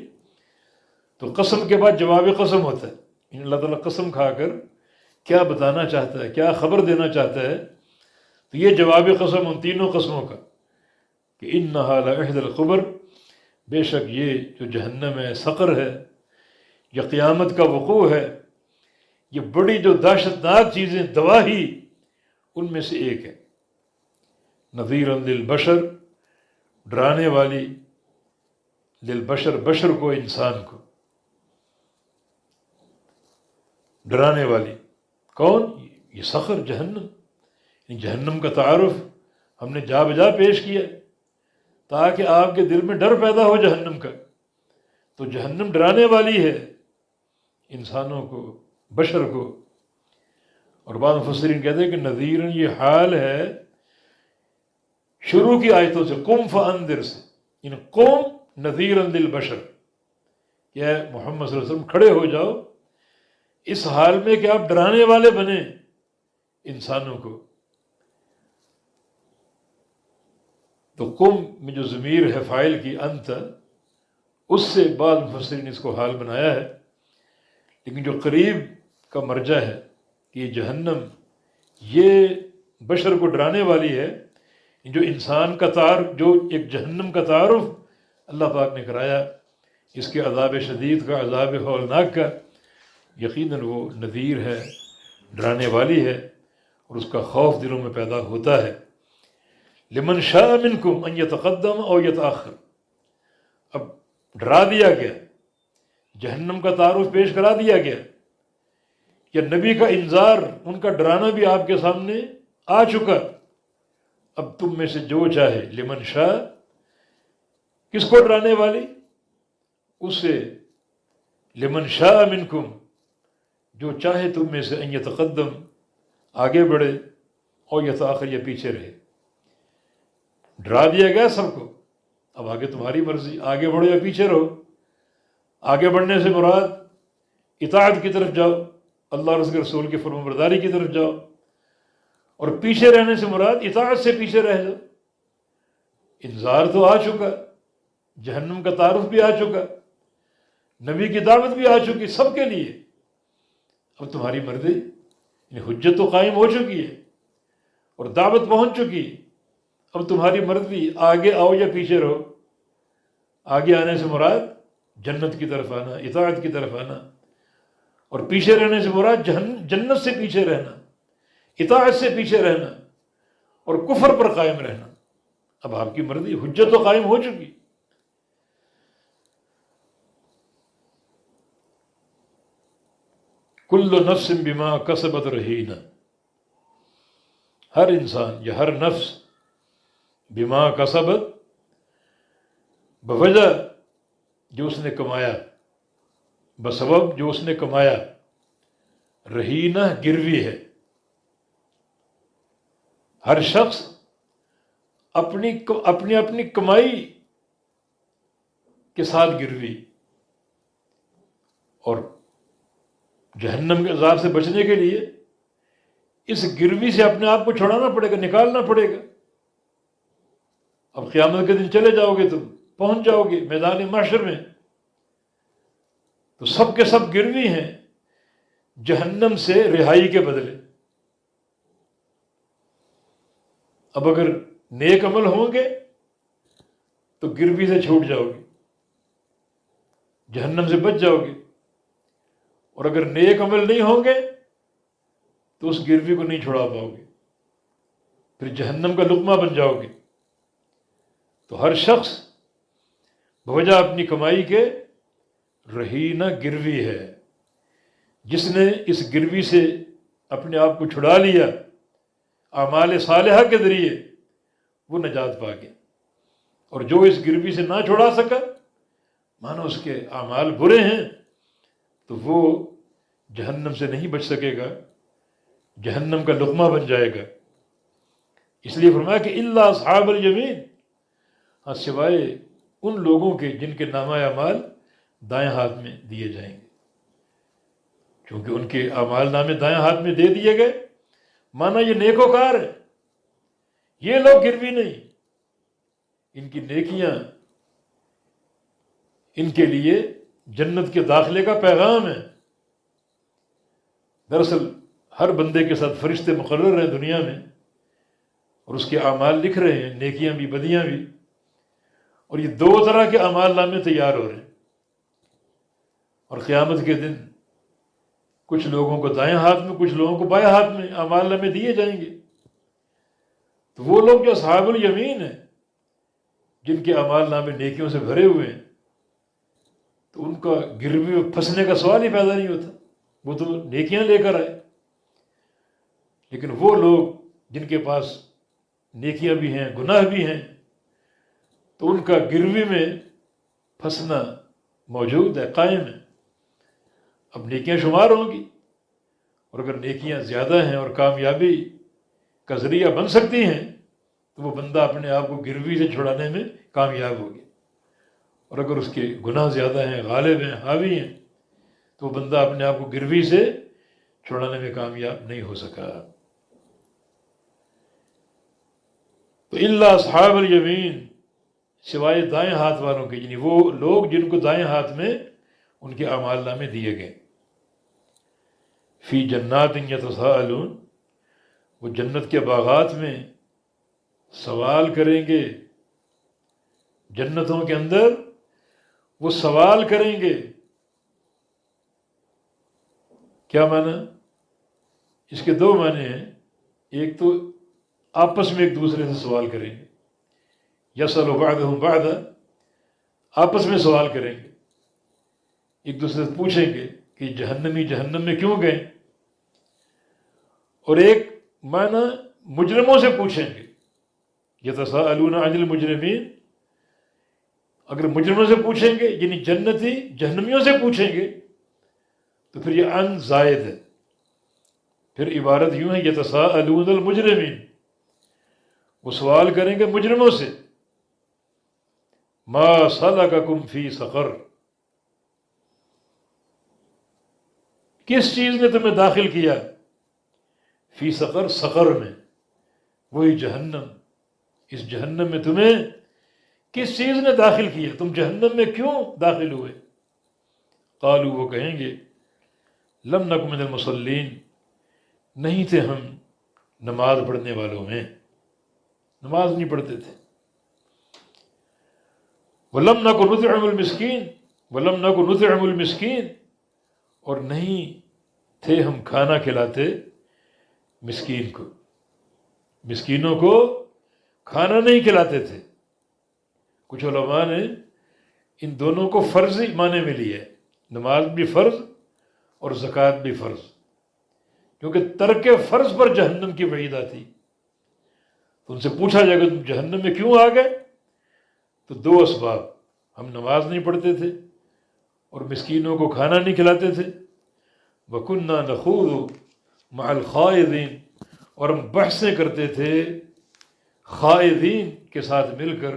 تو قسم کے بعد جواب قسم ہوتا ہے، یعنی اللہ تعالیٰ قسم کھا کر کیا بتانا چاہتا ہے، کیا خبر دینا چاہتا ہے، تو یہ جواب قسم ان تینوں قسموں کا، کہ انہا لإحدى الکبر، بے شک یہ جو جہنم ہے، سقر ہے، یہ قیامت کا وقوع ہے، یہ بڑی جو دہشتناک چیزیں، دواہی، ان میں سے ایک ہے۔ نذیرا للبشر، ڈرانے والی، للبشر، بشر کو، انسان کو ڈرانے والی۔ کون؟ یہ سقر، جہنم، یعنی جہنم کا تعارف ہم نے جا بجا پیش کیا تاکہ آپ کے دل میں ڈر پیدا ہو جہنم کا۔ تو جہنم ڈرانے والی ہے انسانوں کو، بشر کو۔ اور بعض مفسرین کہتے ہیں کہ نذیرن یہ حال ہے شروع کی آیتوں سے، قم فانذر سے، یعنی قم نذیرا للبشر، کہ اے محمد صلی اللہ علیہ وسلم کھڑے ہو جاؤ اس حال میں کہ آپ ڈرانے والے بنے انسانوں کو۔ تو قم میں جو ضمیر ہے فاعل کی، انت، اس سے بعض مفسرین اس کو حال بنایا ہے، لیکن جو قریب کا مرجع ہے کہ یہ جہنم یہ بشر کو ڈرانے والی ہے، جو انسان کا تعارف، جو ایک جہنم کا تعارف اللہ پاک نے کرایا، اس کے عذاب شدید کا، عذاب ہولناک کا، یقیناً وہ نذیر ہے، ڈرانے والی ہے، اور اس کا خوف دلوں میں پیدا ہوتا ہے۔ لمن شاء منکم ان یتقدم او یتأخر، اب ڈرا دیا گیا، جہنم کا تعارف پیش کرا دیا گیا، یا نبی کا انذار، ان کا ڈرانا بھی آپ کے سامنے آ چکا۔ اب تم میں سے جو چاہے، لمن شاء، کس کو ڈرانے والی؟ اسے، لمن شاء منکم، جو چاہے تم میں سے، ان یتقدم، آگے بڑھے، اور یتأخر، یا پیچھے رہے۔ ڈرا دیا گیا سب کو، اب آگے تمہاری مرضی، آگے بڑھو یا پیچھے رہو۔ آگے بڑھنے سے مراد اطاعت کی طرف جاؤ، اللہ اور اس کے رسول کی فرمانبرداری کی طرف جاؤ، اور پیچھے رہنے سے مراد اطاعت سے پیچھے رہ جاؤ۔ انذار تو آ چکا، جہنم کا تعارف بھی آ چکا، نبی کی دعوت بھی آ چکی سب کے لیے، اب تمہاری مرضی، یعنی حجت تو قائم ہو چکی ہے اور دعوت پہنچ چکی ہے، اب تمہاری مرضی، آگے آؤ یا پیچھے رہو۔ آگے آنے سے مراد جنت کی طرف آنا، اطاعت کی طرف آنا، اور پیچھے رہنے سے مراد جنت سے پیچھے رہنا، اطاعت سے پیچھے رہنا، اور کفر پر قائم رہنا۔ اب آپ کی مرضی، حجت تو قائم ہو چکی۔ کل نفس بما کسبت رہینہ، ہر انسان یا ہر نفس، بما کسبت، بوجہ جو اس نے کمایا، بسبب جو اس نے کمایا، رہینہ گروی ہے۔ ہر شخص اپنی کمائی کے ساتھ گروی، اور جہنم کے عذاب سے بچنے کے لیے اس گروی سے اپنے آپ کو چھڑانا پڑے گا، نکالنا پڑے گا۔ اب قیامت کے دن چلے جاؤ گے، تم پہنچ جاؤ گے میدان محشر میں، تو سب کے سب گروی ہیں جہنم سے رہائی کے بدلے۔ اب اگر نیک عمل ہوں گے تو گروی سے چھوٹ جاؤ گے، جہنم سے بچ جاؤ گے، اور اگر نیک عمل نہیں ہوں گے تو اس گروی کو نہیں چھڑا پاؤ گے، پھر جہنم کا لقمہ بن جاؤ گے۔ تو ہر شخص بوجہ اپنی کمائی کے رہینہ گروی ہے۔ جس نے اس گروی سے اپنے آپ کو چھڑا لیا اعمال صالحہ کے ذریعے، وہ نجات پا گیا، اور جو اس گروی سے نہ چھڑا سکا، مانو اس کے اعمال برے ہیں، تو وہ جہنم سے نہیں بچ سکے گا، جہنم کا لقمہ بن جائے گا۔ اس لیے فرمایا کہ الا اصحاب الیمین، ہاں سوائے ان لوگوں کے جن کے نامہ اعمال دائیں ہاتھ میں دیے جائیں گے۔ چونکہ ان کے اعمال نامے دائیں ہاتھ میں دے دیے گئے، مانا یہ نیکوکار ہے، یہ لوگ گروی نہیں، ان کی نیکیاں ان کے لیے جنت کے داخلے کا پیغام ہے۔ دراصل ہر بندے کے ساتھ فرشتے مقرر ہیں دنیا میں، اور اس کے اعمال لکھ رہے ہیں، نیکیاں بھی بدیاں بھی، اور یہ دو طرح کے اعمال نامے تیار ہو رہے ہیں۔ اور قیامت کے دن کچھ لوگوں کو دائیں ہاتھ میں، کچھ لوگوں کو بائیں ہاتھ میں اعمال نامے دیے جائیں گے۔ تو وہ لوگ جو اصحاب الیمین ہیں، جن کے اعمال نامے نیکیوں سے بھرے ہوئے ہیں، تو ان کا گروی میں پھنسنے کا سوال ہی پیدا نہیں ہوتا، وہ تو نیکیاں لے کر آئے۔ لیکن وہ لوگ جن کے پاس نیکیاں بھی ہیں، گناہ بھی ہیں، تو ان کا گروی میں پھنسنا موجود ہے، قائم ہے۔ اب نیکیاں شمار ہوں گی، اور اگر نیکیاں زیادہ ہیں اور کامیابی کا ذریعہ بن سکتی ہیں، تو وہ بندہ اپنے آپ کو گروی سے چھڑانے میں کامیاب ہو گیا۔ اور اگر اس کے گناہ زیادہ ہیں، غالب ہیں، حاوی ہیں، تو وہ بندہ اپنے آپ کو گروی سے چھڑانے میں کامیاب نہیں ہو سکا۔ تو الا اصحاب الیمین، سوائے دائیں ہاتھ والوں کے، یعنی وہ لوگ جن کو دائیں ہاتھ میں ان کے اعمال نامے دیے گئے۔ فی جنات یتساءلون، وہ جنت کے باغات میں سوال کریں گے، جنتوں کے اندر وہ سوال کریں گے۔ کیا معنی؟ اس کے دو معنی ہیں۔ ایک تو آپس میں ایک دوسرے سے سوال کریں گے، یسأل بعضهم بعضا، آپس میں سوال کریں گے، ایک دوسرے سے پوچھیں گے کہ جہنمی جہنم میں کیوں گئے، اور ایک معنی مجرموں سے پوچھیں گے، یتساءلون عن المجرمین، اگر مجرموں سے پوچھیں گے یعنی جنتی جہنمیوں سے پوچھیں گے تو پھر یہ ان زائد ہے، پھر عبارت یوں ہے یتساءلون المجرمین، وہ سوال کریں گے مجرموں سے، ما سلککم فی سقر، کس چیز نے تمہیں داخل کیا فی سقر، سقر میں، وہی جہنم، اس جہنم میں تمہیں کس چیز نے داخل کیا، تم جہنم میں کیوں داخل ہوئے؟ قالوا، وہ کہیں گے لم نک من المصلین، نہیں تھے ہم نماز پڑھنے والوں میں، نماز نہیں پڑھتے تھے۔ وَلَمْ نَكُ نُطْعِمُ الْمِسْكِينَ، وَلَمْ نَكُ نُطْعِمُ الْمِسْكِينَ، اور نہیں تھے ہم کھانا کھلاتے مسکین کو، مسکینوں کو کھانا نہیں کھلاتے تھے۔ کچھ علماء نے ان دونوں کو فرضی معنی میں لیا ہے، نماز بھی فرض اور زکوٰۃ بھی فرض، کیونکہ ترک فرض پر جہنم کی وعید آتی۔ تو ان سے پوچھا جائے گا تم جہنم میں کیوں آ گئے؟ تو دو اسباب، ہم نماز نہیں پڑھتے تھے اور مسکینوں کو کھانا نہیں کھلاتے تھے. وَكُنَّا نَخُوضُ مَعَ الْخَائِضِينَ، اور ہم بحثیں کرتے تھے خائضین کے ساتھ مل کر،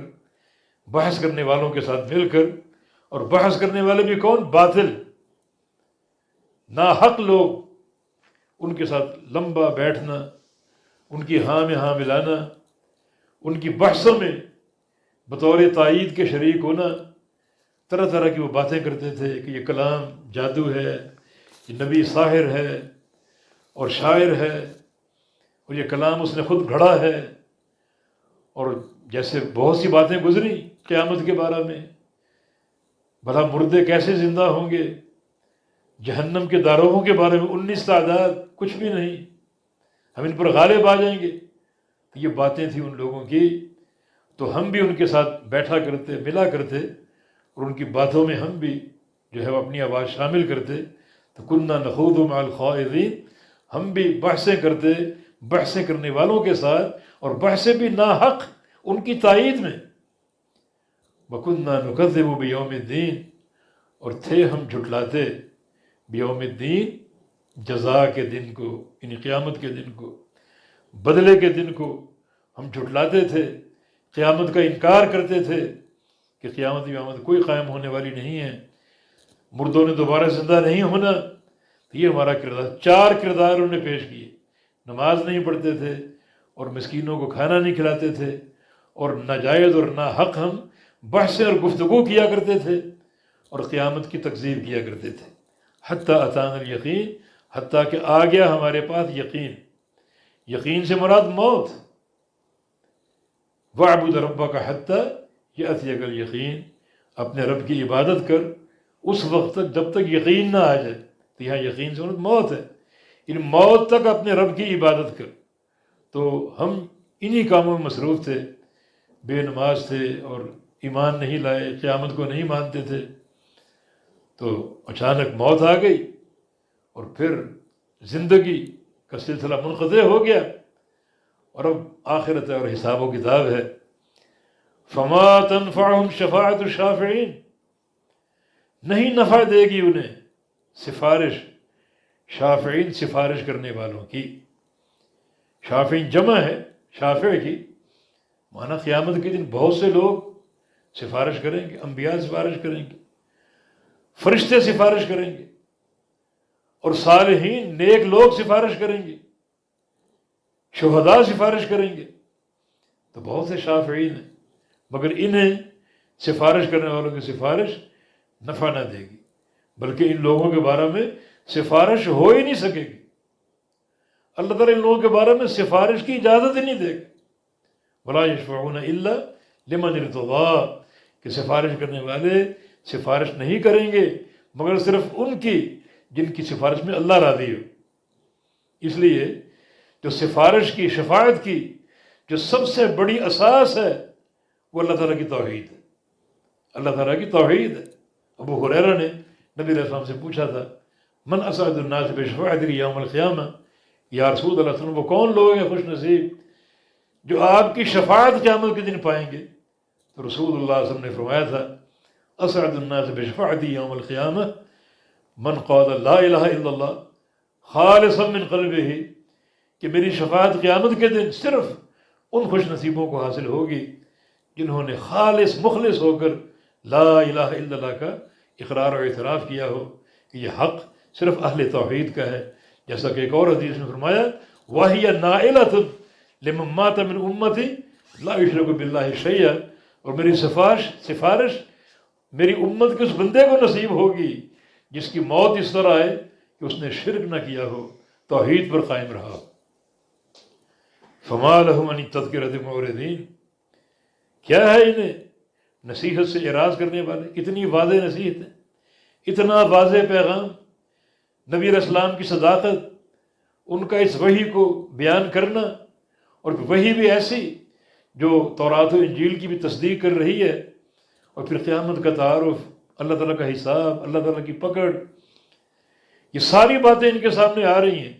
بحث کرنے والوں کے ساتھ مل کر. اور بحث کرنے والے بھی کون؟ باطل ناحق لوگ، ان کے ساتھ لمبا بیٹھنا، ان کی ہاں میں ہاں ملانا، ان کی بحثوں میں بطور تائید کے شریک ہونا. طرح طرح کی وہ باتیں کرتے تھے کہ یہ کلام جادو ہے، یہ نبی ساحر ہے اور شاعر ہے، اور یہ کلام اس نے خود گھڑا ہے. اور جیسے بہت سی باتیں گزری قیامت کے بارے میں، بھلا مردے کیسے زندہ ہوں گے، جہنم کے داروغوں کے بارے میں 19 تعداد، کچھ بھی نہیں، ہم ان پر غالب آ جائیں گے. یہ باتیں تھیں ان لوگوں کی. تو ہم بھی ان کے ساتھ بیٹھا کرتے، ملا کرتے، اور ان کی باتوں میں ہم بھی جو ہے وہ اپنی آواز شامل کرتے. تو كُنَّا نَخُوضُ مَعَ الْخَائِضِينَ، ہم بھی بحثیں کرتے بحثیں کرنے والوں کے ساتھ، اور بحثیں بھی ناحق ان کی تائید میں. وَكُنَّا نُكَذِّبُ بِيَوْمِ الدِّينِ، اور تھے ہم جھٹلاتے بیوم الدین، جزا کے دن کو، یعنی قیامت کے دن کو، بدلے کے دن کو ہم جھٹلاتے تھے. قیامت کا انکار کرتے تھے کہ قیامت کوئی قائم ہونے والی نہیں ہے، مردوں نے دوبارہ زندہ نہیں ہونا. یہ ہمارا کردار، 4 کردار انہوں نے پیش کیے. نماز نہیں پڑھتے تھے اور مسکینوں کو کھانا نہیں کھلاتے تھے، اور ناجائز اور ناحق ہم بحثیں اور گفتگو کیا کرتے تھے، اور قیامت کی تکذیب کیا کرتے تھے. حتیٰ اتانا الیقین، حتیٰ کہ آ گیا ہمارے پاس یقین. یقین سے مراد موت. وَاعْبُدْ رَبَّكَ حَتَّى يَأْتِيَكَ الْيَقِينُ، اپنے رب کی عبادت کر اس وقت تک جب تک یقین نہ آ جائے. تو یہاں یقین سے مراد موت ہے، ان موت تک اپنے رب کی عبادت کر. تو ہم انہی کاموں میں مصروف تھے، بے نماز تھے اور ایمان نہیں لائے، قیامت کو نہیں مانتے تھے. تو اچانک موت آ گئی، اور پھر زندگی کا سلسلہ منقطع ہو گیا، اور اب آخرت ہے اور حساب و کتاب ہے. فما تنفعهم شفاعت الشافعین، نہیں نفع دے گی انہیں سفارش شافعین، سفارش کرنے والوں کی. شافعین جمع ہے شافع کی، مانا قیامت کے دن بہت سے لوگ سفارش کریں گے. انبیاء سفارش کریں گے، فرشتے سفارش کریں گے، اور صالحین نیک لوگ سفارش کریں گے، شہداء سفارش کریں گے. تو بہت سے شافعین ہیں، مگر انہیں سفارش کرنے والوں کی سفارش نفع نہ دے گی، بلکہ ان لوگوں کے بارے میں سفارش ہو ہی نہیں سکے گی. اللہ تعالیٰ ان لوگوں کے بارے میں سفارش کی اجازت ہی نہیں دے گا. وَلَا يَشْفَعُونَ إِلَّا لِمَنِ ارْتَضَىٰ، کہ سفارش کرنے والے سفارش نہیں کریں گے مگر صرف ان کی جن کی سفارش میں اللہ راضی ہو. اس لیے جو سفارش کی، شفاعت کی جو سب سے بڑی اساس ہے وہ اللہ تعالیٰ کی توحید ہے. اللہ تعالیٰ کی توحید ہے. ابو ہریرہ نے نبی علیہ السلام سے پوچھا تھا، من اسعد الناس بشفاعتک یوم القیامہ، یا رسول اللہ صلی اللہ علیہ وسلم وہ کون لوگ ہیں خوش نصیب جو آپ کی شفاعت قیامت کے دن پائیں گے؟ تو رسول اللہ صلی اللہ علیہ وسلم نے فرمایا تھا، اسعد الناس بشفاعتی یوم القیامہ من قال لا الہ الا اللہ خالصا من قلبہ، کہ میری شفاعت قیامت کے دن صرف ان خوش نصیبوں کو حاصل ہوگی جنہوں نے خالص مخلص ہو کر لا الہ الا اللہ کا اقرار و اعتراف کیا ہو کہ یہ حق صرف اہل توحید کا ہے. جیسا کہ ایک اور حدیث میں فرمایا، وَهِيَ نَائِلَةٌ لِمَن مَّاتَ مِنْ أُمَّتِي لَا يُشْرِكُ بِاللَّهِ شَيْئًا، اور میری سفارش میری امت کے اس بندے کو نصیب ہوگی جس کی موت اس طرح آئے کہ اس نے شرک نہ کیا ہو، توحید پر قائم رہا ہو. فَمَا لَهُمْ عَنِ التَّذْكِرَةِ مُعْرِضِينَ، کیا ہے انہیں نصیحت سے اعراض کرنے والے؟ اتنی واضح نصیحت ہے، اتنا واضح پیغام، نبی علیہ السلام کی صداقت، ان کا اس وحی کو بیان کرنا، اور وحی بھی ایسی جو تورات و انجیل کی بھی تصدیق کر رہی ہے، اور پھر قیامت کا تعارف، اللہ تعالیٰ کا حساب، اللہ تعالیٰ کی پکڑ، یہ ساری باتیں ان کے سامنے آ رہی ہیں.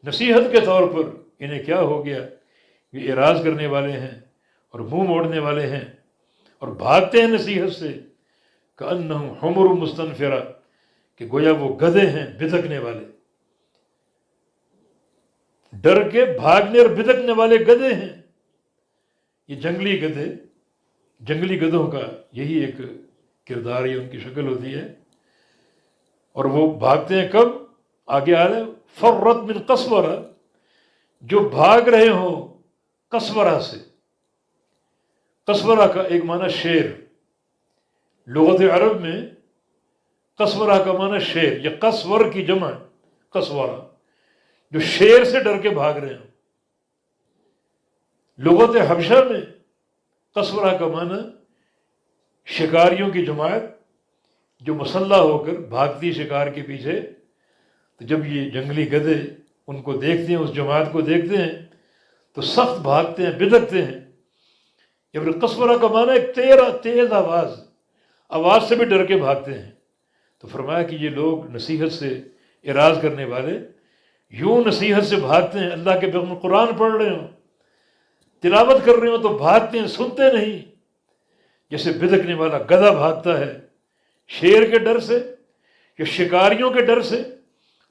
نصیحت کے طور پر انہیں کیا ہو گیا؟ یہ اعراض کرنے والے ہیں اور منہ موڑنے والے ہیں اور بھاگتے ہیں نصیحت سے. کأنہم حمر مستنفرہ، کہ گویا وہ گدھے ہیں بدکنے والے، ڈر کے بھاگنے اور بدکنے والے گدھے ہیں۔ یہ جنگلی گدھے، جنگلی گدھوں کا یہی ایک کردار، یہ ان کی شکل ہوتی ہے، اور وہ بھاگتے ہیں کب؟ آگے آ رہے فرت من قسورہ، جو بھاگ رہے ہوں قسورہ سے۔ قسورہ کا ایک معنی شیر، لغت عرب میں قسورہ کا معنی شیر، یا قسور کی جمع قسورہ، جو شیر سے ڈر کے بھاگ رہے ہوں۔ لغت حبشہ میں قسورہ کا معنی شکاریوں کی جماعت جو مسلح ہو کر بھاگتی شکار کے پیچھے۔ تو جب یہ جنگلی گدھے ان کو دیکھتے ہیں، اس جماعت کو دیکھتے ہیں، تو سخت بھاگتے ہیں، بدکتے ہیں۔ یا پھر قسورہ کا معنی ایک تیز آواز سے بھی ڈر کے بھاگتے ہیں۔ تو فرمایا کہ یہ لوگ نصیحت سے اعراض کرنے والے یوں نصیحت سے بھاگتے ہیں، اللہ کے پیغمبر قرآن پڑھ رہے ہوں، تلاوت کر رہے ہوں تو بھاگتے ہیں، سنتے نہیں، جیسے بدکنے والا گدھا بھاگتا ہے شیر کے ڈر سے یا شکاریوں کے ڈر سے،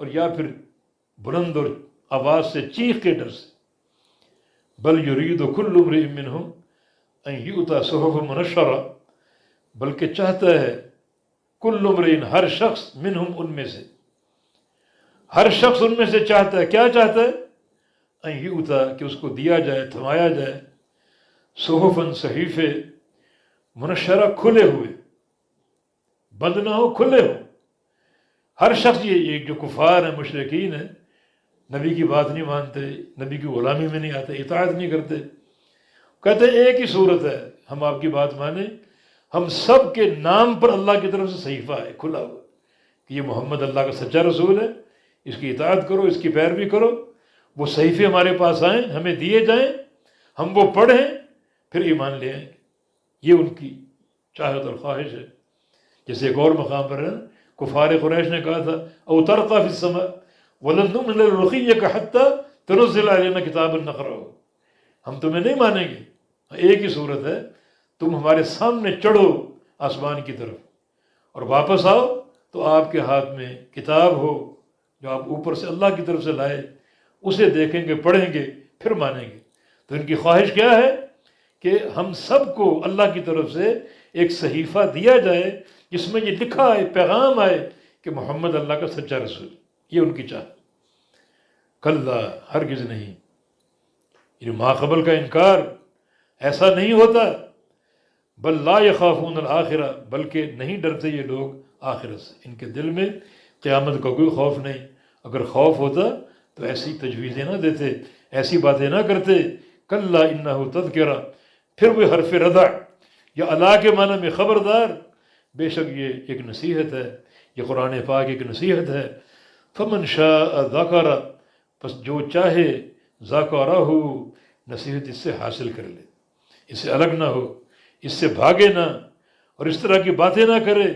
اور یا پھر بلند اور آواز سے چیخ کے ڈر سے۔ بل یرید کل امرئ منہم ان یؤتی صحف منشرہ، بلکہ چاہتا ہے کل امرئ، ہر شخص، منہم، ان میں سے، ہر شخص ان میں سے چاہتا ہے، کیا چاہتا ہے؟ ان یؤتی، کہ اس کو دیا جائے، تھمایا جائے، صحفاً، صحیفے، منشرہ، کھلے ہوئے، بند نہ ہو، کھلے ہو۔ ہر شخص، یہ جو کفار ہیں، مشرکین ہیں، نبی کی بات نہیں مانتے، نبی کی غلامی میں نہیں آتے، اطاعت نہیں کرتے، کہتے ہیں ایک ہی صورت ہے ہم آپ کی بات مانیں، ہم سب کے نام پر اللہ کی طرف سے صحیفہ ہے کھلا ہوا کہ یہ محمد اللہ کا سچا رسول ہے، اس کی اطاعت کرو، اس کی پیروی کرو۔ وہ صحیفے ہمارے پاس آئیں، ہمیں دیے جائیں، ہم وہ پڑھیں، پھر ایمان لے آئیں گے۔ یہ ان کی چاہت اور خواہش ہے۔ جیسے ایک اور مقام پر ہے، کفار قریش نے کہا تھا او ترقى في السماء ولن نؤمن لرقيك حتى تنزل علينا كتابا نقرأه، ہم تمہیں نہیں مانیں گے، ایک ہی صورت ہے، تم ہمارے سامنے چڑھو آسمان کی طرف اور واپس آؤ تو آپ کے ہاتھ میں کتاب ہو جو آپ اوپر سے اللہ کی طرف سے لائے، اسے دیکھیں گے، پڑھیں گے، پھر مانیں گے۔ تو ان کی خواہش کیا ہے کہ ہم سب کو اللہ کی طرف سے ایک صحیفہ دیا جائے جس میں یہ لکھا ہے، پیغام آئے کہ محمد اللہ کا سچا رسول۔ یہ ان کی چاہت۔ کلا، ہرگز نہیں، یہ ماقبل کا انکار، ایسا نہیں ہوتا۔ بل لا یخافون الآخرہ، بلکہ نہیں ڈرتے یہ لوگ آخرت سے، ان کے دل میں قیامت کا کوئی خوف نہیں۔ اگر خوف ہوتا تو ایسی تجویزیں نہ دیتے، ایسی باتیں نہ کرتے۔ کلا انہ تذکرہ، پھر وہ حرف ردع یا الا کے معنی میں خبردار، بے شک یہ ایک نصیحت ہے، یہ قرآن پاک ایک نصیحت ہے۔ فمن شاء ذکر، پس جو چاہے، ذکرہ، نصیحت اس سے حاصل کر لے، اس سے الگ نہ ہو، اس سے بھاگے نہ، اور اس طرح کی باتیں نہ کرے،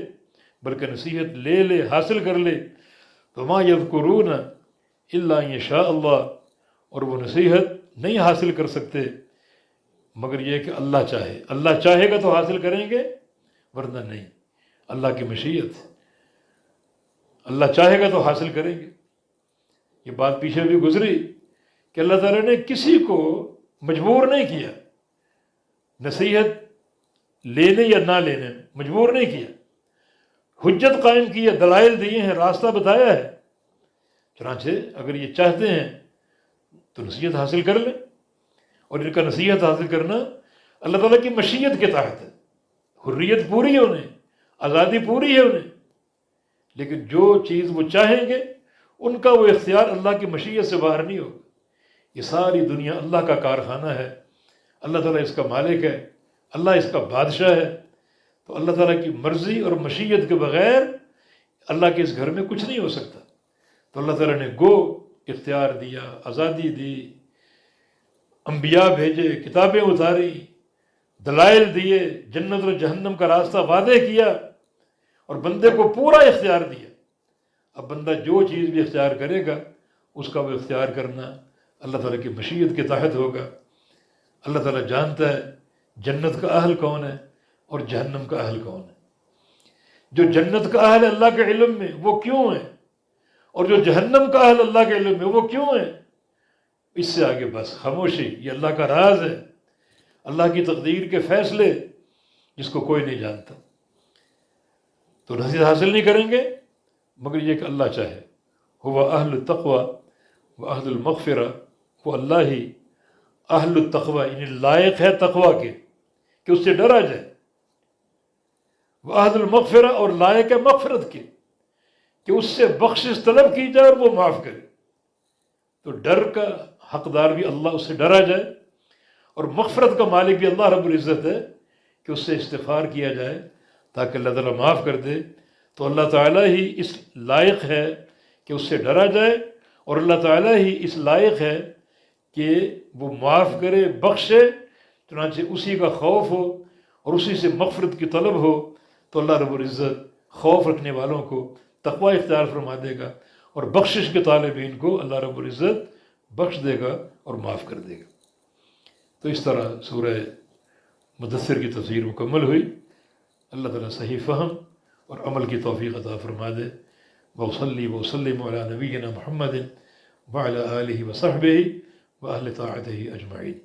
بلکہ نصیحت لے لے، حاصل کر لے۔ وما یذکرون الا ان یشاء اللہ، اور وہ نصیحت نہیں حاصل کر سکتے مگر یہ کہ اللہ چاہے۔ اللہ چاہے گا تو حاصل کریں گے، ورنہ نہیں۔ اللہ کی مشیت، اللہ چاہے گا تو حاصل کریں گے۔ یہ بات پیچھے بھی گزری کہ اللہ تعالیٰ نے کسی کو مجبور نہیں کیا نصیحت لینے یا نہ لینے میں، مجبور نہیں کیا، حجت قائم کی ہے، دلائل دیے ہیں، راستہ بتایا ہے۔ چنانچہ اگر یہ چاہتے ہیں تو نصیحت حاصل کر لیں، اور ان کا نصیحت حاصل کرنا اللہ تعالیٰ کی مشیت کے تحت ہے، حریت پوری ہے انہیں، آزادی پوری ہے انہیں، لیکن جو چیز وہ چاہیں گے ان کا وہ اختیار اللہ کی مشیت سے باہر نہیں ہوگا۔ یہ ساری دنیا اللہ کا کارخانہ ہے، اللہ تعالیٰ اس کا مالک ہے، اللہ اس کا بادشاہ ہے، تو اللہ تعالیٰ کی مرضی اور مشیت کے بغیر اللہ کے اس گھر میں کچھ نہیں ہو سکتا۔ تو اللہ تعالیٰ نے گو اختیار دیا، آزادی دی، انبیاء بھیجے، کتابیں اتاری، دلائل دیے، جنت اور جہنم کا راستہ وعدے کیا، اور بندے کو پورا اختیار دیا۔ اب بندہ جو چیز بھی اختیار کرے گا اس کا وہ اختیار کرنا اللہ تعالیٰ کی مشیت کے تحت ہوگا۔ اللہ تعالیٰ جانتا ہے جنت کا اہل کون ہے اور جہنم کا اہل کون ہے۔ جو جنت کا اہل اللہ کے علم میں وہ کیوں ہیں، اور جو جہنم کا اہل اللہ کے علم میں وہ کیوں ہیں؟ اس سے آگے بس خاموشی، یہ اللہ کا راز ہے، اللہ کی تقدیر کے فیصلے جس کو کوئی نہیں جانتا۔ تو نصیحت حاصل نہیں کریں گے مگر یہ کہ اللہ چاہے۔ ہوا اہل التقوی و اہل المغفرہ، وہ اللہ ہی اہل التقوی یعنی لائق ہے تقوی کے کہ اس سے ڈرا جائے، وہ اہل المغفرہ اور لائق ہے مغفرت کے کہ اس سے بخشش طلب کی جائے اور وہ معاف کرے۔ تو ڈر کا حقدار بھی اللہ، اس سے ڈرا جائے، اور مغفرت کا مالک بھی اللہ رب العزت ہے کہ اس سے استغفار کیا جائے تاکہ اللہ تعالیٰ معاف کر دے۔ تو اللہ تعالیٰ ہی اس لائق ہے کہ اس سے ڈرا جائے، اور اللہ تعالیٰ ہی اس لائق ہے کہ وہ معاف کرے، بخشے، چنانچہ اسی کا خوف ہو اور اسی سے مغفرت کی طلب ہو تو اللہ رب العزت خوف رکھنے والوں کو تقوی اختیار فرما دے گا، اور بخشش کے طالبین کو اللہ رب العزت بخش دے گا اور معاف کر دے گا۔ تو اس طرح سورہ مدثر کی تفسیر مکمل ہوئی۔ اللہ تعالیٰ صحیح فہم اور عمل کی توفیق عطا فرما دے۔ وصلی وسلم علی نبینا محمد وعلی آلہ وصحبہ وأهل طاعته أجمعين۔